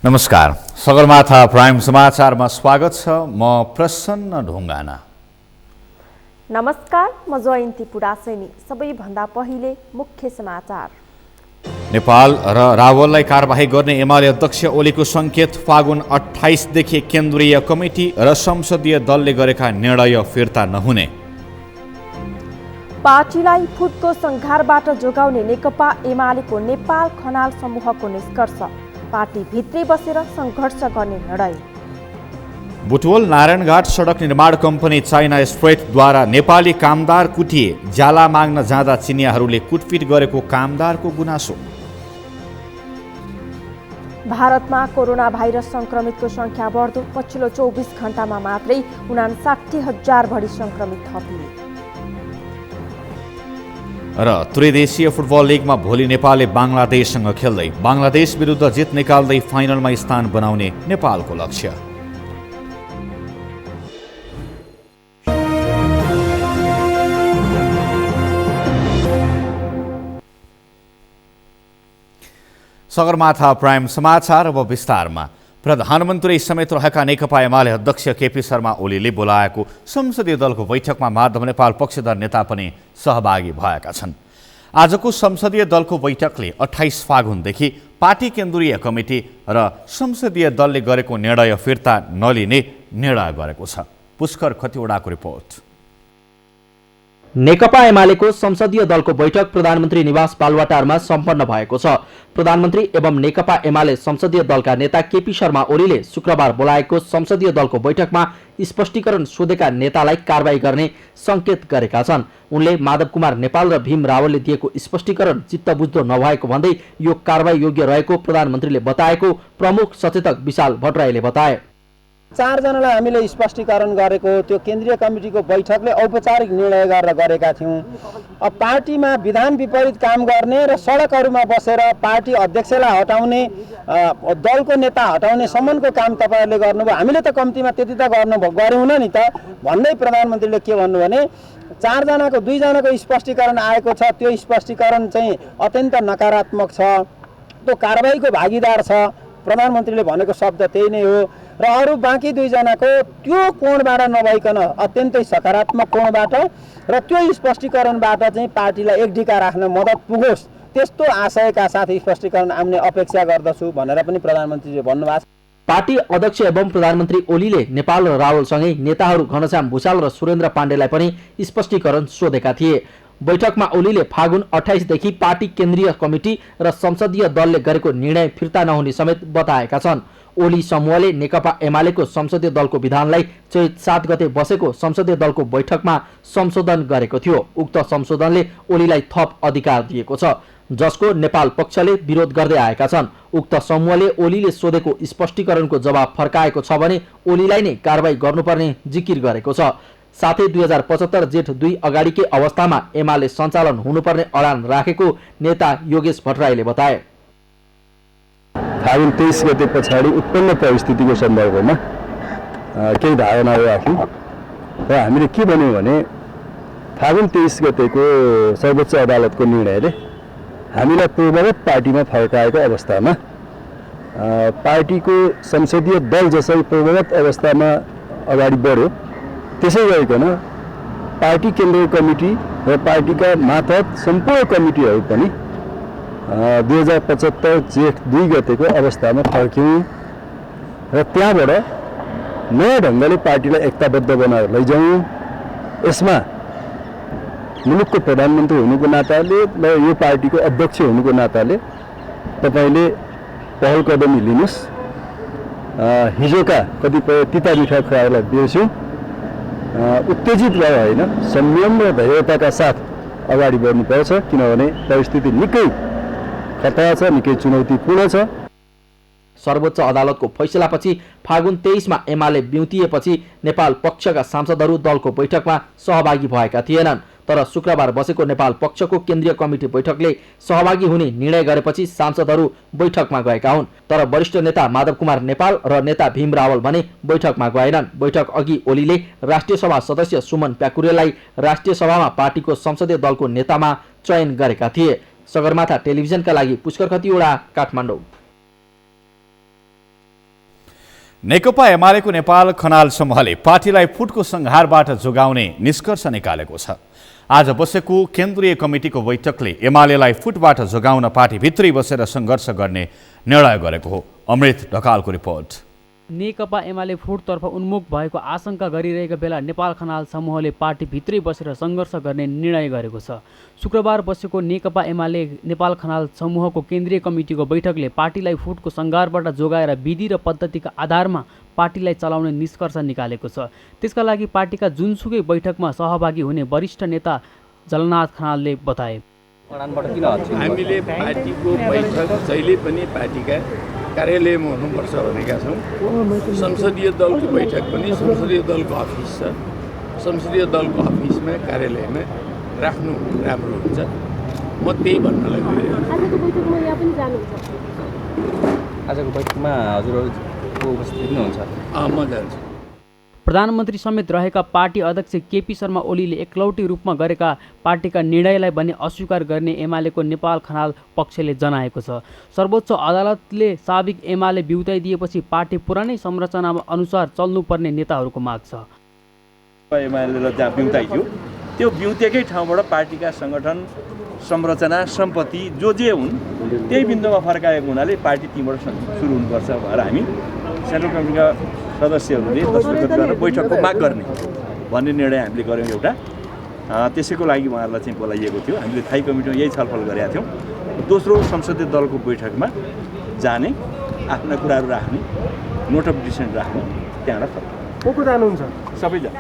नमस्कार, सगरमाथा प्राइम समाचारमा स्वागत छ। म प्रसन्न ढुङ्गाना। नमस्कार, म जयन्ती पुडासेनी। सबैभन्दा पहिले मुख्य समाचार। नेपाल र रावललाई कारबाही गर्ने एमाले अध्यक्ष ओलीको सङ्केत। फागुन 28 देखि केन्द्रीय कमिटी र संसदीय दलले गरेका निर्णय फिर्ता नहुने। पार्टीलाई फुटको संघारबाट जोगाउने नेकपा एमालेको नेपाल खनाल समूहको निष्कर्ष। पार्टी भित्रै बसेर सङ्घर्ष गर्ने निर्णय। बुटवल नारायणघाट सडक निर्माण कम्पनी चाइना स्ट्रेटद्वारा नेपाली कामदार कुटिए। ज्याला माग्न जाँदा चिनियाहरूले कुटपिट गरेको कामदारको गुनासो। भारतमा कोरोना भाइरस संक्रमितको संख्या बढ्दो। पछिल्लो 24 घण्टामा मात्रै 59,000 बढी संक्रमित थपिए। र त्रिदेशीय फुटबल लिगमा भोलि नेपालले बङ्गलादेशसँग खेल्दै बङ्गलादेश विरुद्ध जित निकाल्दै फाइनलमा स्थान बनाउने नेपालको लक्ष्य। सगरमाथा प्राइम समाचार अब विस्तारमा। प्रधानमन्त्री समेत रहेका नेकपा एमाले अध्यक्ष केपी शर्मा ओलीले बोलाएको संसदीय दलको बैठकमा माधव नेपाल पक्षधर नेता पनि सहभागी भएका छन्। आजको संसदीय दलको बैठकले 28 फागुनदेखि पार्टी केन्द्रीय कमिटी र संसदीय दलले गरेको निर्णय फिर्ता नलिने निर्णय गरेको छ। पुष्कर खतिवडाको रिपोर्ट। नेकपा एमालेको संसदीय दलको बैठक प्रधानमन्त्री निवास बालुवाटारमा सम्पन्न भएको छ। प्रधानमन्त्री एवं नेकपा एमाले संसदीय दलका नेता केपी शर्मा ओलीले शुक्रबार बोलाएको संसदीय दलको बैठकमा स्पष्टीकरण सोधेका नेतालाई कारबाही गर्ने संकेत गरेका छन्। उनले माधव कुमार नेपाल र भीम रावलले दिएको स्पष्टीकरण चित्तबुझ्दो नभएको भन्दै यो कारबाही योग्य रहेको प्रधानमन्त्रीले बताएको प्रमुख सचेतक विशाल भट्टराईले बताए। 4 जनालाई हामीले स्पष्टीकरण गरेको त्यो केन्द्रीय कमिटीको बैठकले औपचारिक निर्णय गरेर गरेका थियौँ। अब पार्टीमा विधान विपरीत काम गर्ने र सडकहरूमा बसेर पार्टी अध्यक्षलाई हटाउने, दलको नेता हटाउने सम्मको काम तपाईँहरूले गर्नुभयो। हामीले त कम्तीमा त्यति त गऱ्यौँ नि त भन्दै प्रधानमन्त्रीले के भन्नु भने 4 जनाको 2 जनाको स्पष्टीकरण आएको छ। त्यो स्पष्टीकरण चाहिँ अत्यन्त नकारात्मक छ, त्यो कारबाहीको भागीदार छ। प्रधानमन्त्रीले भनेको शब्द त्यही नै हो। र अरू बाँकी 2 जनाको त्यो कोणबाट नभइकन अत्यन्तै सकारात्मक कोणबाट र त्यो स्पष्टीकरणबाट चाहिँ पार्टीलाई एकढिका राख्न मद्दत पुगोस्, त्यस्तो आशयका साथ स्पष्टीकरण आउने अपेक्षा गर्दछु भनेर पनि प्रधानमन्त्रीले भन्नुभएको छ। पार्टी अध्यक्ष एवं प्रधानमन्त्री ओलीले नेपाल र रावलसँगै नेताहरू घनश्याम भुषाल र सुरेन्द्र पाण्डेलाई पनि स्पष्टीकरण सोधेका थिए। बैठकमा ओलीले फागुन 28 देखि पार्टी केन्द्रीय कमिटी र संसदीय दलले गरेको निर्णय फिर्ता नहुने समेत बताएका छन्। ओली समूहले नेकपा एमालेको संसदीय दलको विधानलाई चैत 7 गते बसेको संसदीय दलको बैठकमा संशोधन गरेको थियो। उक्त संशोधनले ओलीलाई थप अधिकार दिएको छ, जसको नेपाल पक्षले विरोध गर्दै आएका छन्। उक्त समूहले ओलीले सोधेको स्पष्टीकरणको जवाब फर्काएको छ भने ओलीलाई नै कारबाही गर्नुपर्ने जिकिर गरेको छ। साथै 2075 जेठ 2 अगाडिकै अवस्थामा एमाले सञ्चालन हुनुपर्ने अडान राखेको नेता योगेश भट्टराईले बताए। फागुन 23 गते पछाडि उत्पन्न परिस्थितिको सन्दर्भमा केही धारणाहरू राख्यौँ र हामीले के भन्यौँ भने फागुन 23 गतेको सर्वोच्च अदालतको निर्णयले हामीलाई पूर्ववत पार्टीमा फर्काएको अवस्थामा पार्टीको संसदीय दल जसरी पूर्ववत अवस्थामा अगाडि बढ्यो, त्यसै गरिकन पार्टी केन्द्रीय कमिटी र पार्टीका मातहत सम्पूर्ण कमिटीहरू पनि 2075 जेठ 2 गतेको अवस्थामा फर्क्यौँ र त्यहाँबाट नयाँ ढङ्गले पार्टीलाई एकताबद्ध बनाएर लैजाउँ। यसमा मुलुकको प्रधानमन्त्री हुनुको नाताले र यो पार्टीको अध्यक्ष हुनुको नाताले तपाईँले पहल कदमी लिनुहोस्। हिजोका कतिपय तिता मिठा कुराहरूलाई बिर्स्यौँ, उत्तेजित भए होइन, संयम र धैर्यताका साथ अगाडि बढ्नुपर्छ, किनभने परिस्थिति निकै खतरा छ, निकै चुनौतीपूर्ण छ। सर्वोच्च अदालतको फैसलापछि फागुन 23 मा एमाले बिउतिएपछि नेपाल पक्षका सांसदहरू दलको बैठकमा सहभागी भएका थिएनन्। तर शुक्रबार बसेको नेपाल पक्षको केन्द्रीय कमिटी बैठकले सहभागी हुने निर्णय गरेपछि सांसदहरू बैठकमा गएका हुन्। तर वरिष्ठ नेता माधव कुमार नेपाल र नेता भीम रावल भने बैठकमा गएनन्। बैठक अघि ओलीले राष्ट्रिय सभा सदस्य सुमन प्याकुरेललाई राष्ट्रिय सभामा पार्टीको संसदीय दलको नेतामा चयन गरेका थिए। सगरमाथा टेलिभिजनका लागि पुष्कर खतिवडा, काठमाडौँ। नेकपा एमालेको नेपाल खनाल समूहले पार्टीलाई फुटको संहारबाट जोगाउने निष्कर्ष निकालेको छ। आज बसेको केन्द्रीय कमिटीको बैठकले एमालेलाई फुटबाट जोगाउन पार्टीभित्रै बसेर सङ्घर्ष गर्ने निर्णय गरेको हो। अमृत ढकालको रिपोर्ट। नेकपा एमाले फुटतर्फ उन्मुख भएको आशंका गरिरहेका बेला नेपाल खनाल समूहले पार्टीभित्रै बसेर सङ्घर्ष गर्ने निर्णय गरेको छ। शुक्रबार बसेको नेकपा एमाले नेपाल खनाल समूहको केन्द्रीय कमिटीको बैठकले पार्टीलाई फुटको सङ्घारबाट जोगाएर विधि र पद्धतिका आधारमा पार्टीलाई चलाउने निष्कर्ष निकालेको छ। त्यसका लागि पार्टीका जुनसुकै बैठकमा सहभागी हुने वरिष्ठ नेता जलनाथ खनालले बताए। हामीले पार्टीको बैठक जहिले पनि पार्टीका कार्यालयमा हुनुपर्छ भनेका छौँ। संसदीय दलको बैठक पनि संसदीय दलको अफिस छ, संसदीय दलको अफिसमा कार्यालयमा राख्नु राम्रो हुन्छ। म त्यही भन्नलाई आजको बैठकमा हजुरहरूको उपस्थिति हुन्छ। म जान्छु। प्रधानमन्त्री समेत रहेका पार्टी अध्यक्ष केपी शर्मा ओलीले एकलौटी रूपमा गरेका पार्टीका निर्णयलाई भने अस्वीकार गर्ने एमालेको नेपाल खनाल पक्षले जनाएको छ। सर्वोच्च अदालतले साबिक एमाले बिउताइदिएपछि पार्टी पुरानै संरचनामा अनुसार चल्नुपर्ने नेताहरूको माग छ। एमाले जहाँ बिउताइयो त्यो बिउतेकै ठाउँबाट पार्टीका सङ्गठन संरचना सम्पत्ति जे हुन् त्यही बिन्दुमा फर्काएको हुनाले पार्टी त्यहीँबाट सुरु हुनुपर्छ भनेर हामी सेन्ट्रल कमिटीका सदस्यहरूले दस्तखत गरेर बैठकको माग गर्ने भन्ने निर्णय हामीले गऱ्यौँ एउटा। त्यसैको लागि उहाँहरूलाई चाहिँ बोलाइएको थियो। हामीले थाई कमिटीमा यही छलफल गरेका थियौँ। दोस्रो संसदीय दलको बैठकमा जाने, आफ्ना कुराहरू राख्ने, नोट अफ डिसिसन राख्ने, त्यहाँबाट फर्क को जानुहुन्छ सबैजना।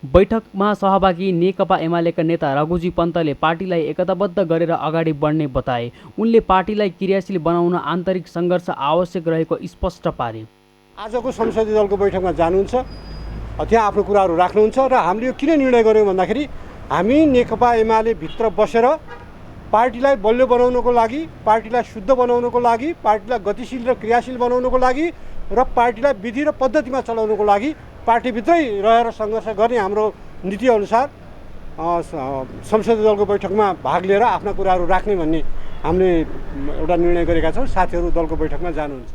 बैठकमा सहभागी नेकपा एमालेका नेता रघुजी पन्तले पार्टीलाई एकताबद्ध गरेर अगाडि बढ्ने बताए। उनले पार्टीलाई क्रियाशील बनाउन आन्तरिक सङ्घर्ष आवश्यक रहेको स्पष्ट पारे। आजको संसदीय दलको बैठकमा जानुहुन्छ, त्यहाँ आफ्नो कुराहरू राख्नुहुन्छ र हामीले यो किन निर्णय गऱ्यौँ भन्दाखेरि हामी नेकपा एमाले भित्र बसेर पार्टीलाई बलियो बनाउनको लागि, पार्टीलाई शुद्ध बनाउनको लागि, पार्टीलाई गतिशील र क्रियाशील बनाउनको लागि र पार्टीलाई विधि र पद्धतिमा चलाउनको लागि पार्टीभित्रै रहेर सङ्घर्ष गर्ने हाम्रो नीतिअनुसार संसदीय दलको बैठकमा भाग लिएर आफ्ना कुराहरू राख्ने भन्ने हामीले एउटा निर्णय गरेका छौँ। साथीहरू दलको बैठकमा जानुहुन्छ।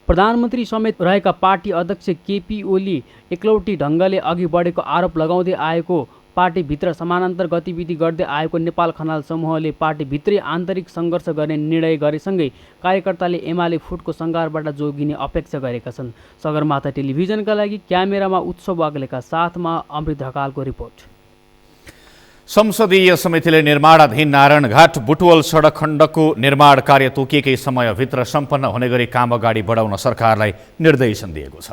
प्रधानमन्त्री समेत रहेका पार्टी अध्यक्ष केपी ओली एकलौटी ढङ्गले अघि बढेको आरोप लगाउँदै आएको पार्टीभित्र समानान्तर गतिविधि गर्दै आएको नेपाल खनाल समूहले पार्टीभित्रै आन्तरिक सङ्घर्ष गर्ने निर्णय गरेसँगै कार्यकर्ताले एमाले फुटको सङ्घारबाट जोगिने अपेक्षा गरेका छन्। सगरमाथा टेलिभिजनका लागि क्यामेरामा उत्सव वाग्लेका साथमा अमृत ढकालको रिपोर्ट। संसदीय समितिले निर्माणाधीन नारायणघाट बुटवल सडक खण्डको निर्माण कार्य तोकिएकै समयभित्र सम्पन्न हुने गरी काम अगाडि बढाउन सरकारलाई निर्देशन दिएको छ।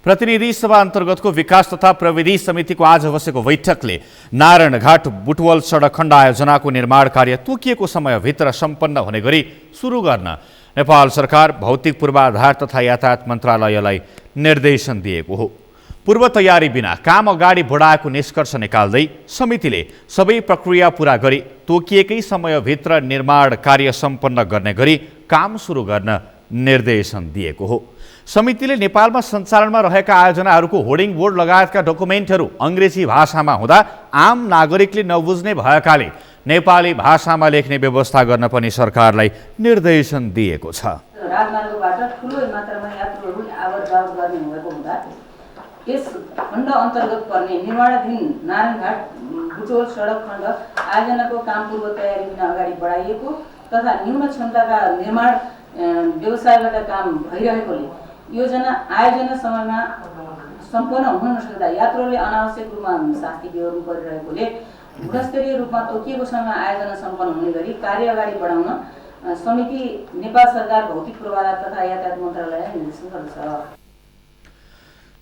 प्रतिनिधि सभा अन्तर्गतको विकास तथा प्रविधि समितिको आज बसेको बैठकले नारायणघाट बुटवल सडक खण्ड आयोजनाको निर्माण कार्य तोकिएको समयभित्र सम्पन्न हुने गरी सुरु गर्न नेपाल सरकार भौतिक पूर्वाधार तथा यातायात मन्त्रालयलाई निर्देशन दिएको हो। पूर्व तयारी बिना काम अगाडि बढाएको निष्कर्ष निकाल्दै समितिले सबै प्रक्रिया पूरा गरी तोकिएकै समयभित्र निर्माण कार्य सम्पन्न गर्ने गरी काम सुरु गर्न निर्देशन दिएको हो। समितिले नेपालमा सञ्चालनमा रहेका आयोजनाहरूको होर्डिङ बोर्ड लगायतका डकुमेन्टहरू अङ्ग्रेजी भाषामा हुँदा आम नागरिकले नबुझ्ने भएकाले नेपाली भाषामा लेख्ने व्यवस्था गर्न पनि सरकारलाई निर्देशन दिएको छ। राजमार्गबाट ठुलो मात्रामा यात्रुहरू आवत जावत गर्ने भएको हुँदा यस खण्ड अन्तर्गत पर्ने निर्माणाधीन नारायणघाट बुटवल सडक खण्ड आयोजनाको काम पूर्व तयारी बिना अगाडि बढाइएको तथा न्यून क्षमताका निर्माण व्यवसायबाट काम भइरहेकोले योजना आयोजना समयमा सम्पन्न हुन नसक्दा यात्रुहरूले अनावश्यक रूपमा शास्ति बेहोर्नु परिरहेकोले गुणस्तरीय रूपमा तोकिएको समयमा आयोजना सम्पन्न हुने गरी कार्य अगाडि बढाउन समिति नेपाल सरकार भौतिक पूर्वाधार तथा यातायात मन्त्रालयलाई निर्देशन गर्दछ।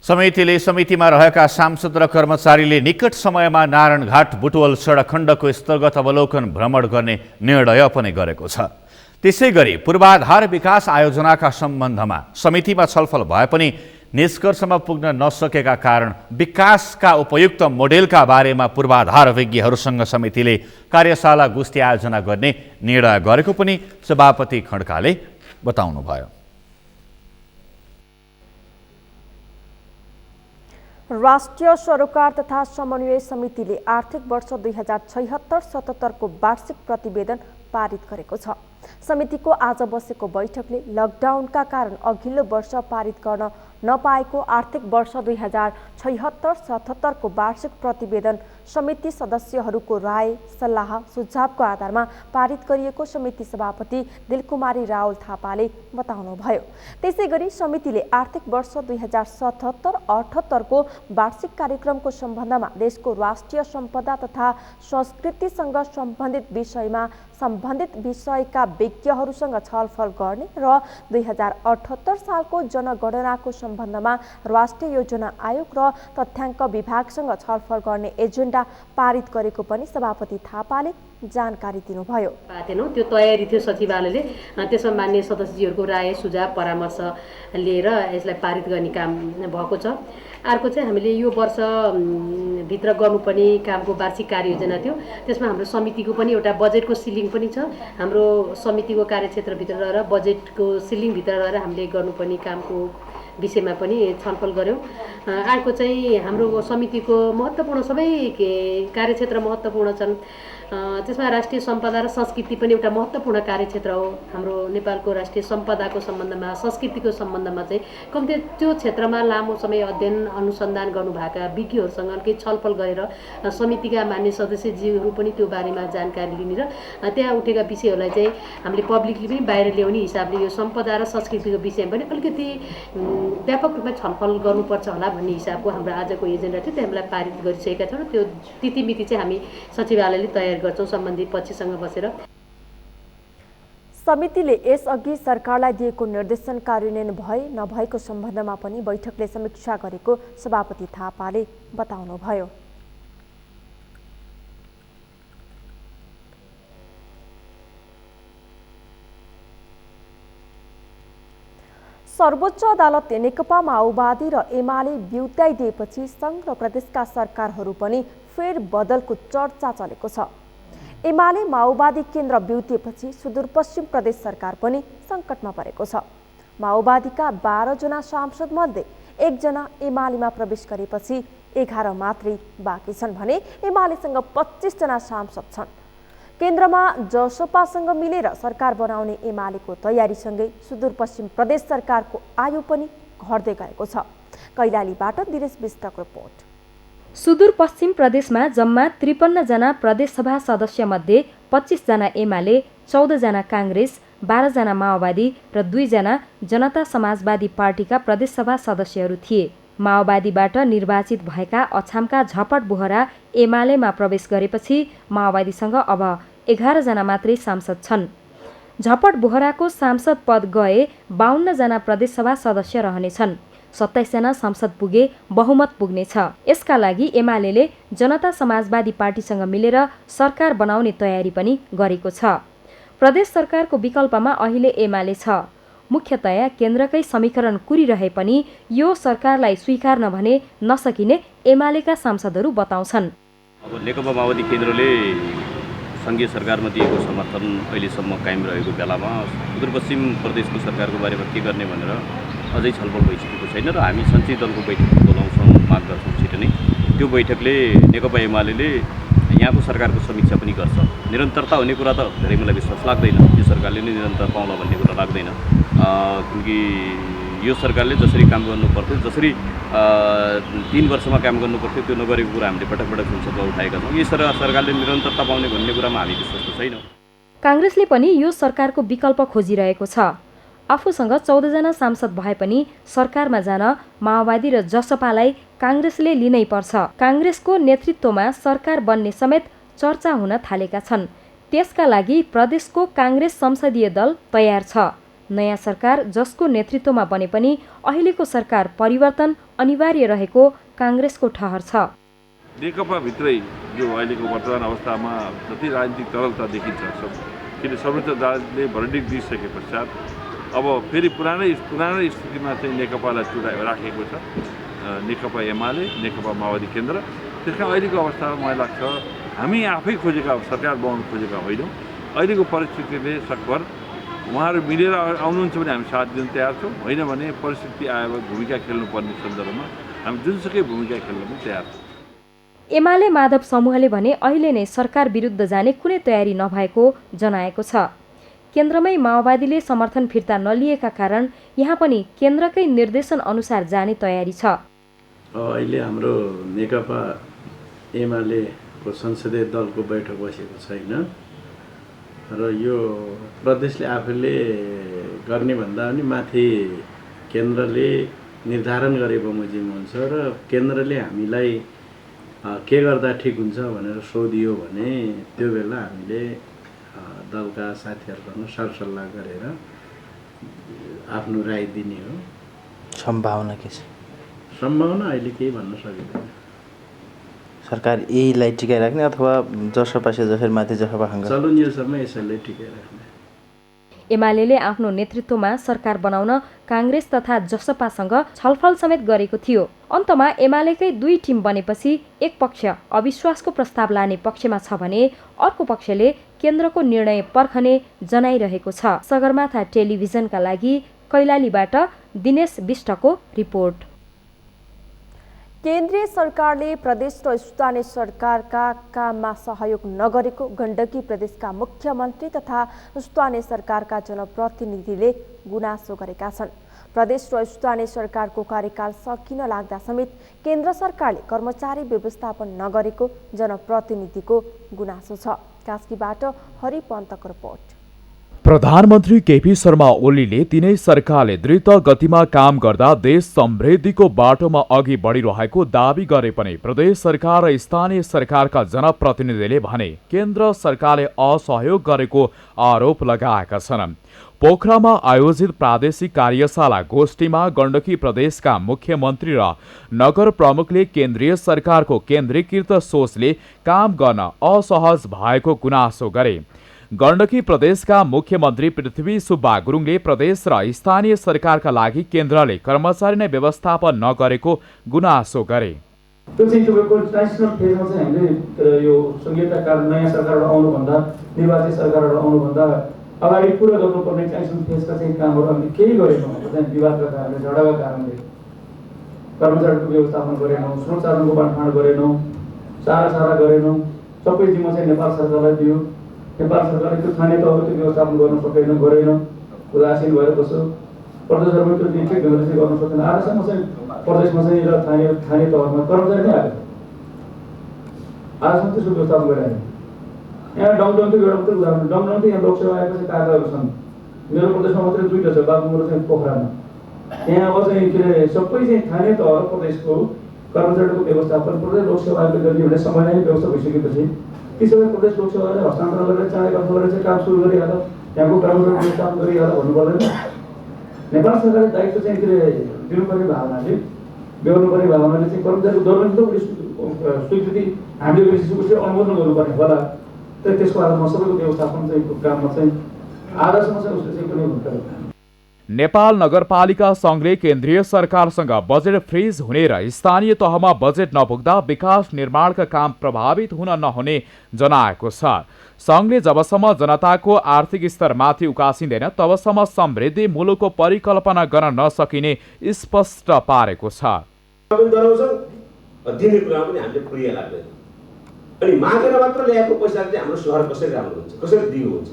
समितिले समितिमा रहेका सांसद र कर्मचारीले निकट समयमा नारायणघाट बुटवल सडक खण्डको स्थलगत अवलोकन भ्रमण गर्ने निर्णय पनि गरेको छ। त्यसै गरी पूर्वाधार विकास आयोजनाका सम्बन्धमा समितिमा छलफल भए पनि निष्कर्षमा पुग्न नसकेका कारण विकासका उपयुक्त मोडेलका बारेमा पूर्वाधार विज्ञहरूसँग समितिले कार्यशाला गोष्ठी आयोजना गर्ने निर्णय गरेको पनि सभापति खड्काले बताउनुभयो। राष्ट्रिय सरोकार तथा समन्वय समितिले आर्थिक वर्ष 2076-77 को वार्षिक प्रतिवेदन पारित गरेको छ। समितिको आज बसेको बैठकले लकडाउनका कारण अघिल्लो वर्ष पारित गर्न नपाएको आर्थिक वर्ष 2076-77 को वार्षिक प्रतिवेदन समिति सदस्यहरूको राय सल्लाह सुझावको आधारमा पारित गरिएको समिति सभापति दिलकुमारी रावल थापाले बताउनुभयो। त्यसैगरी समितिले आर्थिक वर्ष 2077-78 को वार्षिक कार्यक्रमको सम्बन्धमा देशको राष्ट्रिय सम्पदा तथा संस्कृतिसँग सम्बन्धित विषयका विज्ञहरूसँग छलफल गर्ने र 2078 सालको जनगणनाको सम्बन्धमा राष्ट्रिय योजना आयोग र तथ्याङ्क विभागसँग छलफल गर्ने एजेन्डा पारित गरेको पनि सभापति थापाले जानकारी दिनुभयो। त्यो तयारी थियो सचिवालयले, त्यसमा मान्य सदस्यहरूको राय सुझाव परामर्श लिएर यसलाई पारित गर्ने काम भएको छ। अर्को चाहिँ हामीले यो वर्ष भित्र गर्नुपर्ने कामको वार्षिक कार्ययोजना थियो, त्यसमा हाम्रो समितिको पनि एउटा बजेटको सिलिङ पनि छ। हाम्रो समितिको कार्यक्षेत्रभित्र रहेर बजेटको सिलिङभित्र रहेर हामीले गर्नुपर्ने कामको विषयमा पनि छलफल गऱ्यौँ। अर्को चाहिँ हाम्रो समितिको महत्त्वपूर्ण सबै कार्यक्षेत्र महत्त्वपूर्ण छन्, त्यसमा राष्ट्रिय सम्पदा र संस्कृति पनि एउटा महत्त्वपूर्ण कार्यक्षेत्र हो। हाम्रो नेपालको राष्ट्रिय सम्पदाको सम्बन्धमा संस्कृतिको सम्बन्धमा चाहिँ कम्ती त्यो क्षेत्रमा लामो समय अध्ययन अनुसन्धान गर्नुभएका विज्ञहरूसँग केही छलफल गरेर समितिका मान्य सदस्यज्यूहरू पनि त्यो बारेमा जानकारी लिने र त्यहाँ उठेका विषयहरूलाई चाहिँ हामीले पब्लिकली पनि बाहिर ल्याउने हिसाबले यो सम्पदा र संस्कृतिको विषयमा पनि अलिकति व्यापक रूपमा छलफल गर्नुपर्छ होला भन्ने हिसाबको हाम्रो आजको एजेन्डा थियो। त्यो हामीलाई पारित गरिसकेका छौँ र त्यो तिथिमिति चाहिँ हामी सचिवालयले तयार गर्छौँ सम्बन्धित पक्षसँग बसेर। समितिले यसअघि सरकारलाई दिएको निर्देशन कार्यान्वयन भए नभएको सम्बन्धमा पनि बैठकले समीक्षा गरेको सभापति थापाले बताउनुभयो। सर्वोच्च अदालतले नेकपा माओवादी र एमाले ब्युत्याइदिएपछि सङ्घ र प्रदेशका सरकारहरू पनि फेरबदलको चर्चा चलेको छ। एमाले माओवादी केन्द्र ब्युतिएपछि सुदूरपश्चिम प्रदेश सरकार पनि सङ्कटमा परेको छ। माओवादीका 12 जना सांसदमध्ये 1 जना एमालेमा प्रवेश गरेपछि 11 मात्रै बाँकी छन् भने एमालेसँग 25 जना सांसद छन्। केन्द्रमा जसपासँग मिलेर सरकार बनाउने एमालेको तयारीसँगै सुदूरपश्चिम प्रदेश सरकारको आयु पनि घट्दै गएको छ। कैलालीबाट दिनेश विष्टको रिपोर्ट। सुदूरपश्चिम प्रदेशमा जम्मा 53 जना प्रदेशसभा सदस्यमध्ये 25 जना एमाले, 14 जना काङ्ग्रेस, 12 जना माओवादी र 2 जना जनता समाजवादी पार्टीका प्रदेशसभा सदस्यहरू थिए। माओवादीबाट निर्वाचित भएका अछामका झपट बोहरा एमालेमा प्रवेश गरेपछि माओवादीसँग अब 11 जना मात्रै सांसद छन्। झपट बोहराको सांसद पद गए 52 जना प्रदेशसभा सदस्य रहनेछन्। 27 जना संसद पुगे बहुमत पुग्नेछ। यसका लागि एमाले जनता समाजवादी पार्टीसँग मिलेर सरकार बनाउने तयारी पनि गरेको छ। प्रदेश सरकारको विकल्पमा अहिले एमाले छ। मुख्यतया केन्द्रकै समीकरण कुरिरहे पनि यो सरकारलाई स्वीकार्न भने नसकिने एमालेका सांसदहरू बताउँछन्। अब नेकपा माओवादी केन्द्रले सङ्घीय सरकारमा दिएको समर्थन अहिलेसम्म कायम रहेको बेलामा सुदूरपश्चिम प्रदेशको सरकारको बारेमा के गर्ने भनेर अझै छलफल भइसकेको छैन र हामी सञ्चय दलको बैठक बोलाउँछौँ, माग गर्छौँ छिटो नै। त्यो बैठकले नेकपा एमाले यहाँको सरकारको समीक्षा पनि गर्छ। निरन्तरता हुने कुरा त धेरै मलाई विश्वास लाग्दैन, यो सरकारले नै निरन्तर पाउला भन्ने कुरा लाग्दैन। किनकि यो सरकारले जसरी काम गर्नु पर्थ्यो, जसरी 3 वर्षमा काम गर्नु पर्थ्यो त्यो नगरेको कुरा हामीले पटक पटक संसदमा उठाएका छौँ। यो सरकारले निरन्तरता पाउने भन्ने कुरामा हामी विश्वस्त छैनौँ। काङ्ग्रेसले पनि यो सरकारको विकल्प खोजिरहेको छ। आफूसँग 14 जना सांसद भए पनि सरकारमा जान माओवादी र जसपालाई काङ्ग्रेसले लिनै पर्छ। काङ्ग्रेसको नेतृत्वमा सरकार बन्ने समेत चर्चा हुन थालेका छन्। त्यसका लागि प्रदेशको काङ्ग्रेस संसदीय दल तयार छ। नयाँ सरकार जसको नेतृत्वमा बने पनि अहिलेको सरकार परिवर्तन अनिवार्य रहेको काङ्ग्रेसको ठहर छ। नेकपाभित्रै जो अहिलेको वर्तमान अवस्थामा जति राजनीतिक तरलता देखिन्छ, किन सर्वोच्च अदालतले भर्डिक्ट दिइसके पश्चात अब फेरि पुरानै स्थितिमा चाहिँ नेकपालाई राखेको छ। नेकपा एमाले, नेकपा माओवादी केन्द्र। त्यसका अहिलेको अवस्थामा मलाई लाग्छ हामी आफै खोजेका सरकार बनाउन खोजेका होइनौँ। अहिलेको परिस्थितिले सकभर उहाँहरू मिलेर आउनुहुन्छ भने हामी साथ दिन तयार छौँ, होइन भने परिस्थिति आएर भूमिका खेल्नुपर्ने सन्दर्भमा हामी जुनसुकै भूमिका खेल्न पनि तयार छौँ। एमाले माधव समूहले भने अहिले नै सरकार विरुद्ध जाने कुनै तयारी नभएको जनाएको छ। केन्द्रमै माओवादीले समर्थन फिर्ता नलिएका कारण यहाँ पनि केन्द्रकै निर्देशन अनुसार जाने तयारी छ। अहिले हाम्रो नेकपा एमालेको संसदीय दलको बैठक बसेको छैन र यो प्रदेशले आफूले गर्ने भन्दा पनि माथि केन्द्रले निर्धारण गरे बमोजिम हुन्छ र केन्द्रले हामीलाई के गर्दा ठिक हुन्छ भनेर सोधियो भने त्यो बेला हामीले दलका साथीहरूसँग सरसल्लाह गरेर आफ्नो राय दिने हो। सम्भावना के छ? सम्भावना अहिले केही भन्न सकिँदैन। सरकार यहीलाई टिकाइराख्ने अथवा जसपासे जसरी माथि जसपा खान्छ चलुन्जेलसम्म यसैलाई टिकाइराख्ने। एमाले आफ्नो नेतृत्वमा सरकार बनाउन काङ्ग्रेस तथा जसपासँग छलफल समेत गरेको थियो। अन्तमा एमालेकै 2 टिम बनेपछि एक पक्ष अविश्वासको प्रस्ताव लाने पक्षमा छ भने अर्को पक्षले केन्द्रको निर्णय पर्खने जनाइरहेको छ। सगरमाथा टेलिभिजनका लागि कैलालीबाट दिनेश विष्टको रिपोर्ट। केन्द्रीय सरकारले प्रदेश र स्थानीय सरकारका काममा सहयोग नगरेको गण्डकी प्रदेशका मुख्यमन्त्री तथा स्थानीय सरकारका जनप्रतिनिधिले गुनासो गरेका छन्। प्रदेश र स्थानीय सरकारको कार्यकाल सकिन लाग्दा समेत केन्द्र सरकारले कर्मचारी व्यवस्थापन नगरेको जनप्रतिनिधिको गुनासो छ। कास्कीबाट हरिपन्तको रिपोर्ट। प्रधानमन्त्री केपी शर्मा ओलीले तिनै सरकारले द्रुत गतिमा काम गर्दा देश समृद्धिको बाटोमा अघि बढिरहेको दावी गरे पनि प्रदेश सरकार र स्थानीय सरकारका जनप्रतिनिधिले भने केन्द्र सरकारले असहयोग गरेको आरोप लगाएका छन्। पोखरामा आयोजित प्रादेशिक कार्यशाला गोष्ठीमा गण्डकी प्रदेशका मुख्यमन्त्री र नगर प्रमुखले केन्द्रीय सरकारको केन्द्रीकृत सोचले काम गर्न असहज भएको गुनासो गरे। गण्डकी प्रदेशका मुख्यमन्त्री पृथ्वी सुब्बा गुरुङले प्रदेश र स्थानीय सरकारका लागि केन्द्रले कर्मचारी नै व्यवस्थापन नगरेको गुनासो गरे। त्यो चाहिँ तपाईँको ट्रान्जिसनल फेजमा चाहिँ हामीले यो संघीयता कारण नयाँ सरकारबाट आउनुभन्दा निर्वाचित सरकारबाट आउनुभन्दा अगाडि पुरा गर्नुपर्ने ट्रान्जिसनल फेजका चाहिँ कामहरू हामीले केही गरेनौँ। चाहिँ विवादका कारणले झगडाका कारणले कर्मचारीको व्यवस्थापन गरेनौँ, स्रोत साधनको बाँडफाँड गरेनौँ, सारा गरेनौँ। सबै जिम्मा चाहिँ नेपाल सरकारलाई दियो। नेपाल सरकारले त्यो खाने तहको त्यो व्यवस्थापन गर्न गरेन, उदासीन भएर बस्यो। प्रदेशहरूमा त्यो ठिक ढङ्गले चाहिँ गर्न सकेन। आजसम्म चाहिँ प्रदेशमा चाहिँ र खाने तहमा कर्मचारी नै आएको आजसम्म त्यसको व्यवस्थापन गरेन। यहाँ डङडङको एउटा मात्रै उदाहरण, डङडङको यहाँ लोकसेवा आएको चाहिँ कागजहरू छन्। मेरो प्रदेशमा मात्रै 2टा छ, बाबुमोरो चाहिँ पोखरामा। यहाँ अब चाहिँ के अरे सबै चाहिँ खाने तह र प्रदेशको कर्मचारीको व्यवस्थापन प्रदेश लोकसेवा आयोगले गर्ने भने समय नै व्यवस्था भइसकेपछि ती सबै प्रदेश लोकसेवाले हस्तान्तरण गरेर चाँडै गरेर चाहिँ काम सुरु गरिहाल्दा यहाँको कर्मचारी व्यवस्थापन गरिहाल्दा भन्नु पर्दैन। नेपाल सरकारले दायित्व चाहिँ के अरे दिनुपर्ने भावनाले बेहोर्नुपर्ने भावनाले चाहिँ कर्मचारीको दरबन्दी स्वीकृति हामीले गरिसकेपछि अनुमोदन गर्नुपर्ने होला। त्यसको आधारमा सबैको व्यवस्थापन चाहिँ काममा चाहिँ आजसम्म चाहिँ उसले चाहिँ कुनै भूमिका गरेन। नेपाल नगरपालिका सङ्घले केन्द्रीय सरकारसँग बजेट फ्रिज हुने र स्थानीय तहमा बजेट नपुग्दा विकास निर्माणका काम प्रभावित हुन नहुने जनाएको छ। सङ्घले जबसम्म जनताको आर्थिक स्तरमाथि उकासिँदैन तबसम्म समृद्धि मुलुकको परिकल्पना गर्न नसकिने स्पष्ट पारेको छ। दिने कुरा पनि हामीले प्रिय लाग्दैन। अनि मागेर मात्र ल्याएको पैसा चाहिँ हाम्रो सहर कसरी राम्रो हुन्छ, कसरी दिगो हुन्छ,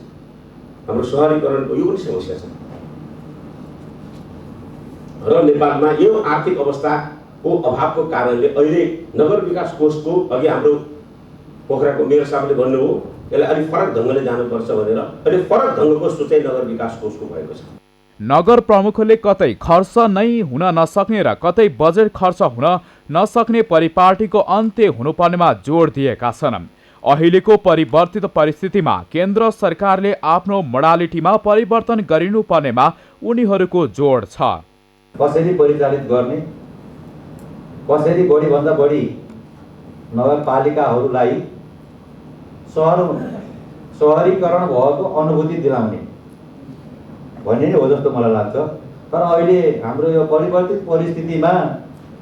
हाम्रो सहरीकरणको यो पनि समस्या छ। र नेपालमा यो आर्थिक अवस्थाको अभावको कारणले अहिले नगर विकास कोषको अघि हाम्रो पोखराको मेयर साहबले भन्नुभयो यसलाई अलिक फरक ढङ्गले जानुपर्छ भनेर अहिले फरक ढङ्गको सोचाइ नगर विकास कोषको भएको छ। नगर प्रमुखले कतै खर्च नै हुन नसक्ने र कतै बजेट खर्च हुन नसक्ने परिपाटीको अन्त्य हुनुपर्नेमा जोड दिएका छन्। अहिलेको परिवर्तित परिस्थितिमा केन्द्र सरकारले आफ्नो मोडालिटीमा परिवर्तन गरिनुपर्नेमा उनीहरूको जोड छ। कसरी परिचालित गर्ने, कसरी बढीभन्दा बढी नगरपालिकाहरूलाई सहरीकरण भएको अनुभूति दिलाउने भन्ने नै हो जस्तो मलाई लाग्छ। तर अहिले हाम्रो यो परिवर्तित परिस्थितिमा